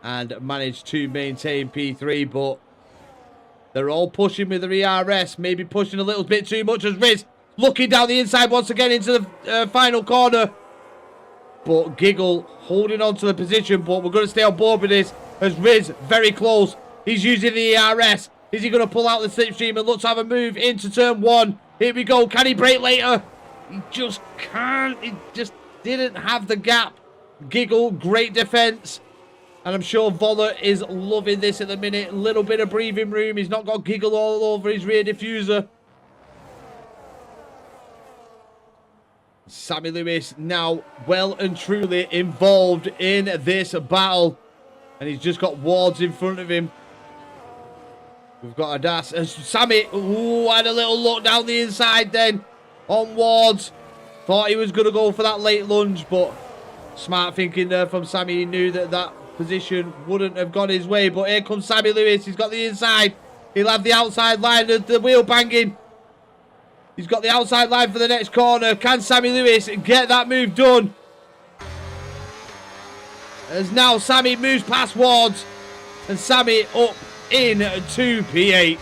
and managed to maintain P3. But they're all pushing with their E.R.S. Maybe pushing a little bit too much as Riz looking down the inside once again into the final corner. But Giggle holding on to the position. But we're going to stay on board with this as Riz very close. He's using the E.R.S. Is he going to pull out the slipstream and look to have a move into turn 1? Here we go. Can he brake later? He just can't. He just didn't have the gap. Giggle, great defense. And I'm sure Voller is loving this at the minute. A little bit of breathing room. He's not got Giggle all over his rear diffuser. Sammy Lewis now well and truly involved in this battle. And he's just got Wards in front of him. We've got A.E.R.S. Sammy had a little look down the inside then on Wards. Thought he was going to go for that late lunge, but smart thinking there from Sammy. He knew that that position wouldn't have gone his way. But here comes Sammy Lewis. He's got the inside. He'll have the outside line. The wheel banging. He's got the outside line for the next corner. Can Sammy Lewis get that move done? As now Sammy moves past Wards. And Sammy up in 2P8.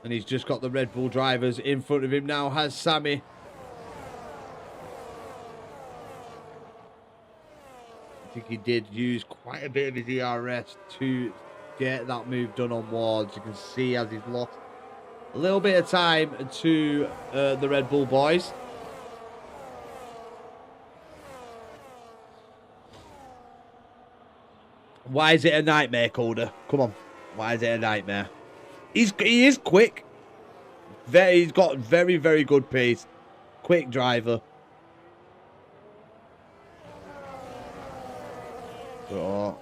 And he's just got the Red Bull drivers in front of him now, has Sammy. I think he did use quite a bit of his E.R.S. to get that move done on Wards. You can see as he's lost a little bit of time to the Red Bull boys. Why is it a nightmare, Coda? Come on. Why is it a nightmare? He is quick. He's got very, very good pace. Quick driver. Oh.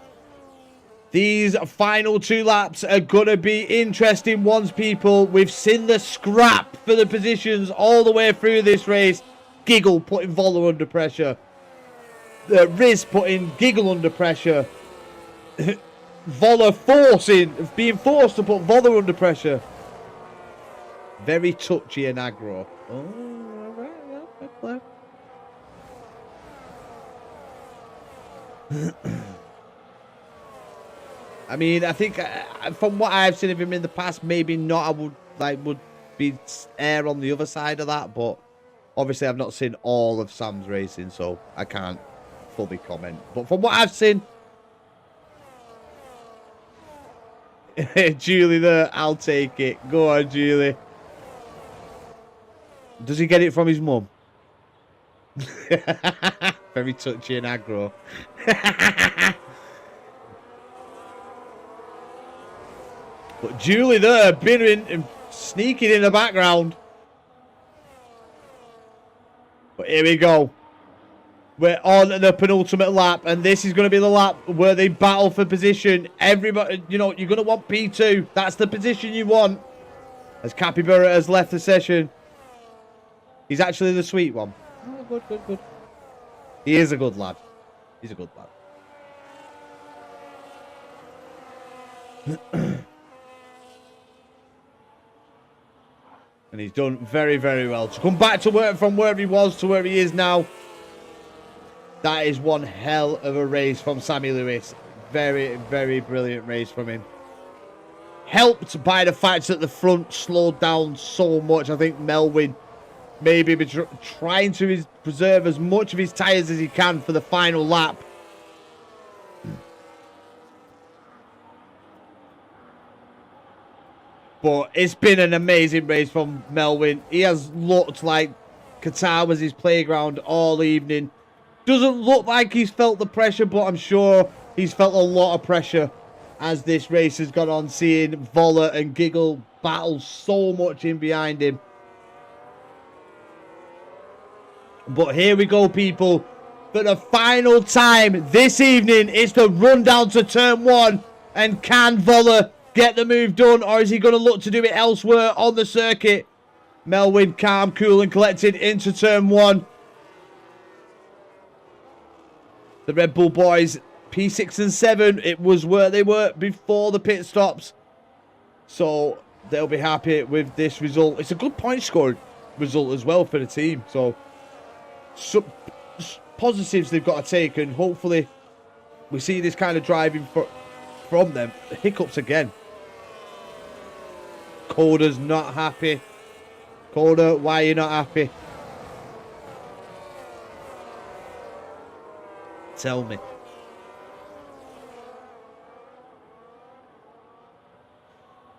These final 2 laps are going to be interesting ones, people. We've seen the scrap for the positions all the way through this race. Giggle putting Voller under pressure. Riz putting Giggle under pressure. Voller being forced to put Voller under pressure. Very touchy and aggro. Oh, all right. I mean, I think from what I've seen of him in the past, maybe not. I would be err on the other side of that, but obviously I've not seen all of Sam's racing, so I can't fully comment. But from what I've seen, Julie there, I'll take it. Go on, Julie. Does he get it from his mum? Very touchy and aggro. But Julie there, bidding and sneaking in the background. But here we go. We're on the penultimate lap, and this is going to be the lap where they battle for position. Everybody, you know, you're going to want P2. That's the position you want. As Capybara has left the session. He's actually the sweet one. Oh, good, good, good. He is a good lad. He's a good lad. And he's done very, very well. To come back to where, from where he was to where he is now. That is one hell of a race from Sammy Lewis. Very, very brilliant race from him. Helped by the fact that the front slowed down so much. I think Melwin maybe be trying to preserve as much of his tyres as he can for the final lap. But it's been an amazing race from Melwin. He has looked like Qatar was his playground all evening. Doesn't look like he's felt the pressure, but I'm sure he's felt a lot of pressure as this race has gone on, seeing Voller and Giggle battle so much in behind him. But here we go, people. For the final time this evening, it's the run down to turn one. And can Voller get the move done, or is he going to look to do it elsewhere on the circuit? Melwin, calm, cool and collected into turn one. The Red Bull boys, P6 and 7, it was where they were before the pit stops. So they'll be happy with this result. It's a good point scored result as well for the team. So some positives they've got to take, and hopefully we see this kind of driving from them. Hiccups again. Coda's not happy. Coda, why are you not happy? Tell me.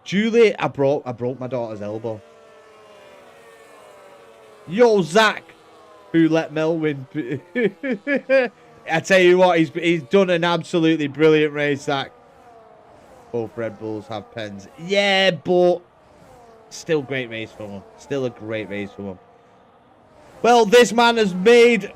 Julie, I broke my daughter's elbow. Yo, Zach, who let Melwin. I tell you what, he's done an absolutely brilliant race, Zach. Both Red Bulls have pens. Yeah, but still great race for him. Still a great race for him. Well, this man has made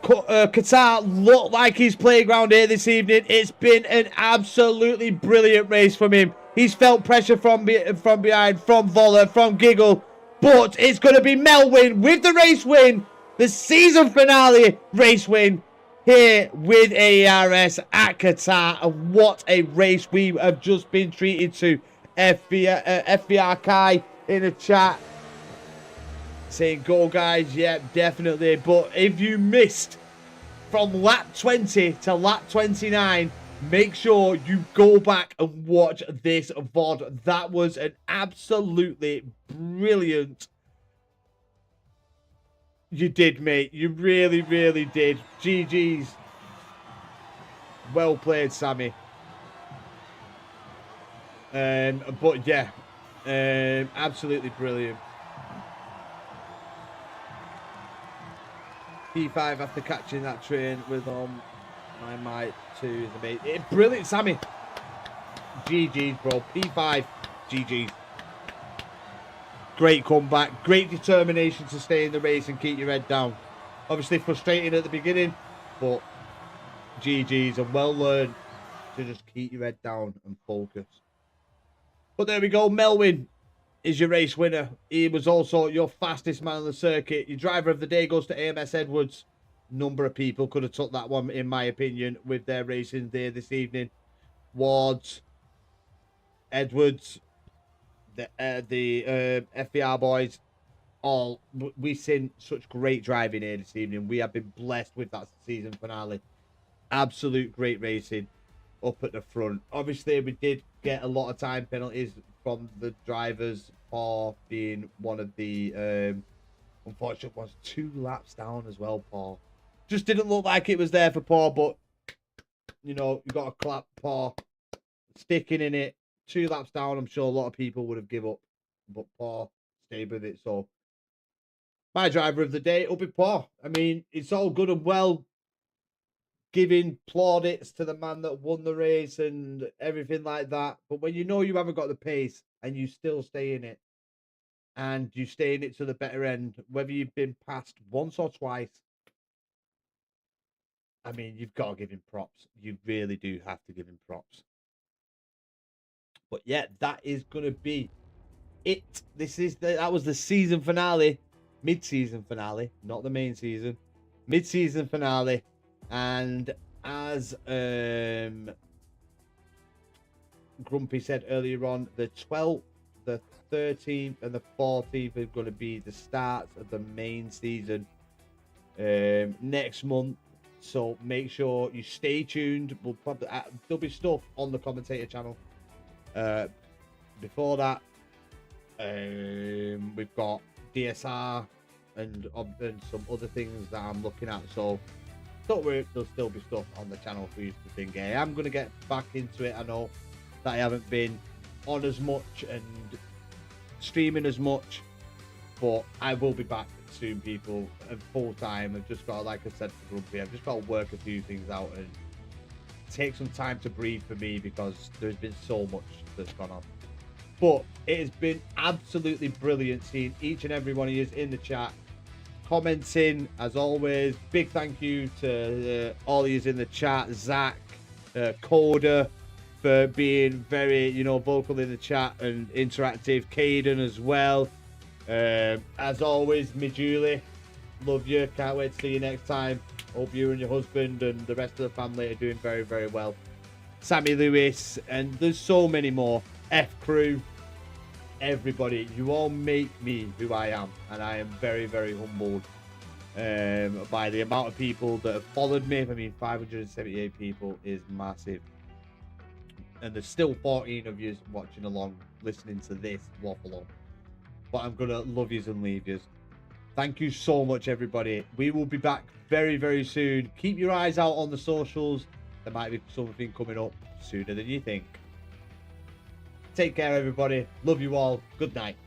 Qatar look like his playground here this evening. It's been an absolutely brilliant race from him. He's felt pressure from behind, from Voller, from Giggle. But it's going to be Melwin with the race win. The season finale race win here with A.E.R.S. at Qatar. And what a race we have just been treated to. FVR Kai in the chat saying go guys. Yeah, definitely. But if you missed from lap 20 to lap 29, make sure you go back and watch this VOD. That was an absolutely brilliant. You did, mate. You really, really did. GG's. Well played, Sammy. But yeah, absolutely brilliant. P5 after catching that train with my mic to the mate. Brilliant, Sammy. GG's, bro. P5. GG's. Great comeback. Great determination to stay in the race and keep your head down. Obviously frustrating at the beginning, but GG's, and well learned to just keep your head down and focus. But there we go. Melwin is your race winner. He was also your fastest man on the circuit. Your driver of the day goes to AMS Edwards. Number of people could have took that one, in my opinion, with their racing there this evening. Wards, Edwards, the FBR boys, all. We've seen such great driving here this evening. We have been blessed with that season finale. Absolute great racing up at the front. Obviously, we did get a lot of time penalties from the drivers for being one of the unfortunate ones. 2 laps down as well, Paul. Just didn't look like it was there for Paul, but you know, you got to clap Paul sticking in it. 2 laps down, I'm sure a lot of people would have given up, but Paul stayed with it. So My driver of the day, it'll be Paul. I mean, it's all good and well giving plaudits to the man that won the race and everything like that. But when you know you haven't got the pace and you still stay in it, and you stay in it to the better end, whether you've been passed once or twice, I mean, you've got to give him props. You really do have to give him props. But yeah, that is going to be it. That was the season finale, mid-season finale, not the main season, mid-season finale. And as Grumpy said earlier on, the 12th, the 13th, and the 14th are going to be the starts of the main season next month. So make sure you stay tuned. We'll probably there'll be stuff on the commentator channel. Before that, we've got DSR and some other things that I'm looking at. So don't worry, there'll still be stuff on the channel for you to think. Hey, I'm going to get back into it. I know that I haven't been on as much and streaming as much, but I will be back soon, people, and full time. I've just got, like I said to Grumpy, I've just got to work a few things out and take some time to breathe for me, because there's been so much that's gone on. But it has been absolutely brilliant seeing each and every one of you in the chat, commenting as always. Big thank you to all of you in the chat, Zach, Coda, for being very, vocal in the chat and interactive. Caden as well. As always, me Julie, love you. Can't wait to see you next time. Hope you and your husband and the rest of the family are doing very, very well. Sammy Lewis, and there's so many more. F Crew, everybody, you all make me who I am, and I am very, very humbled by the amount of people that have followed me. I mean, 578 people is massive, and there's still 14 of you watching along, listening to this waffle on. But I'm gonna love yous and leave yous. Thank you so much, everybody. We will be back very, very soon. Keep your eyes out on the socials. There might be something coming up sooner than you think. Take care, everybody. Love you all. Good night.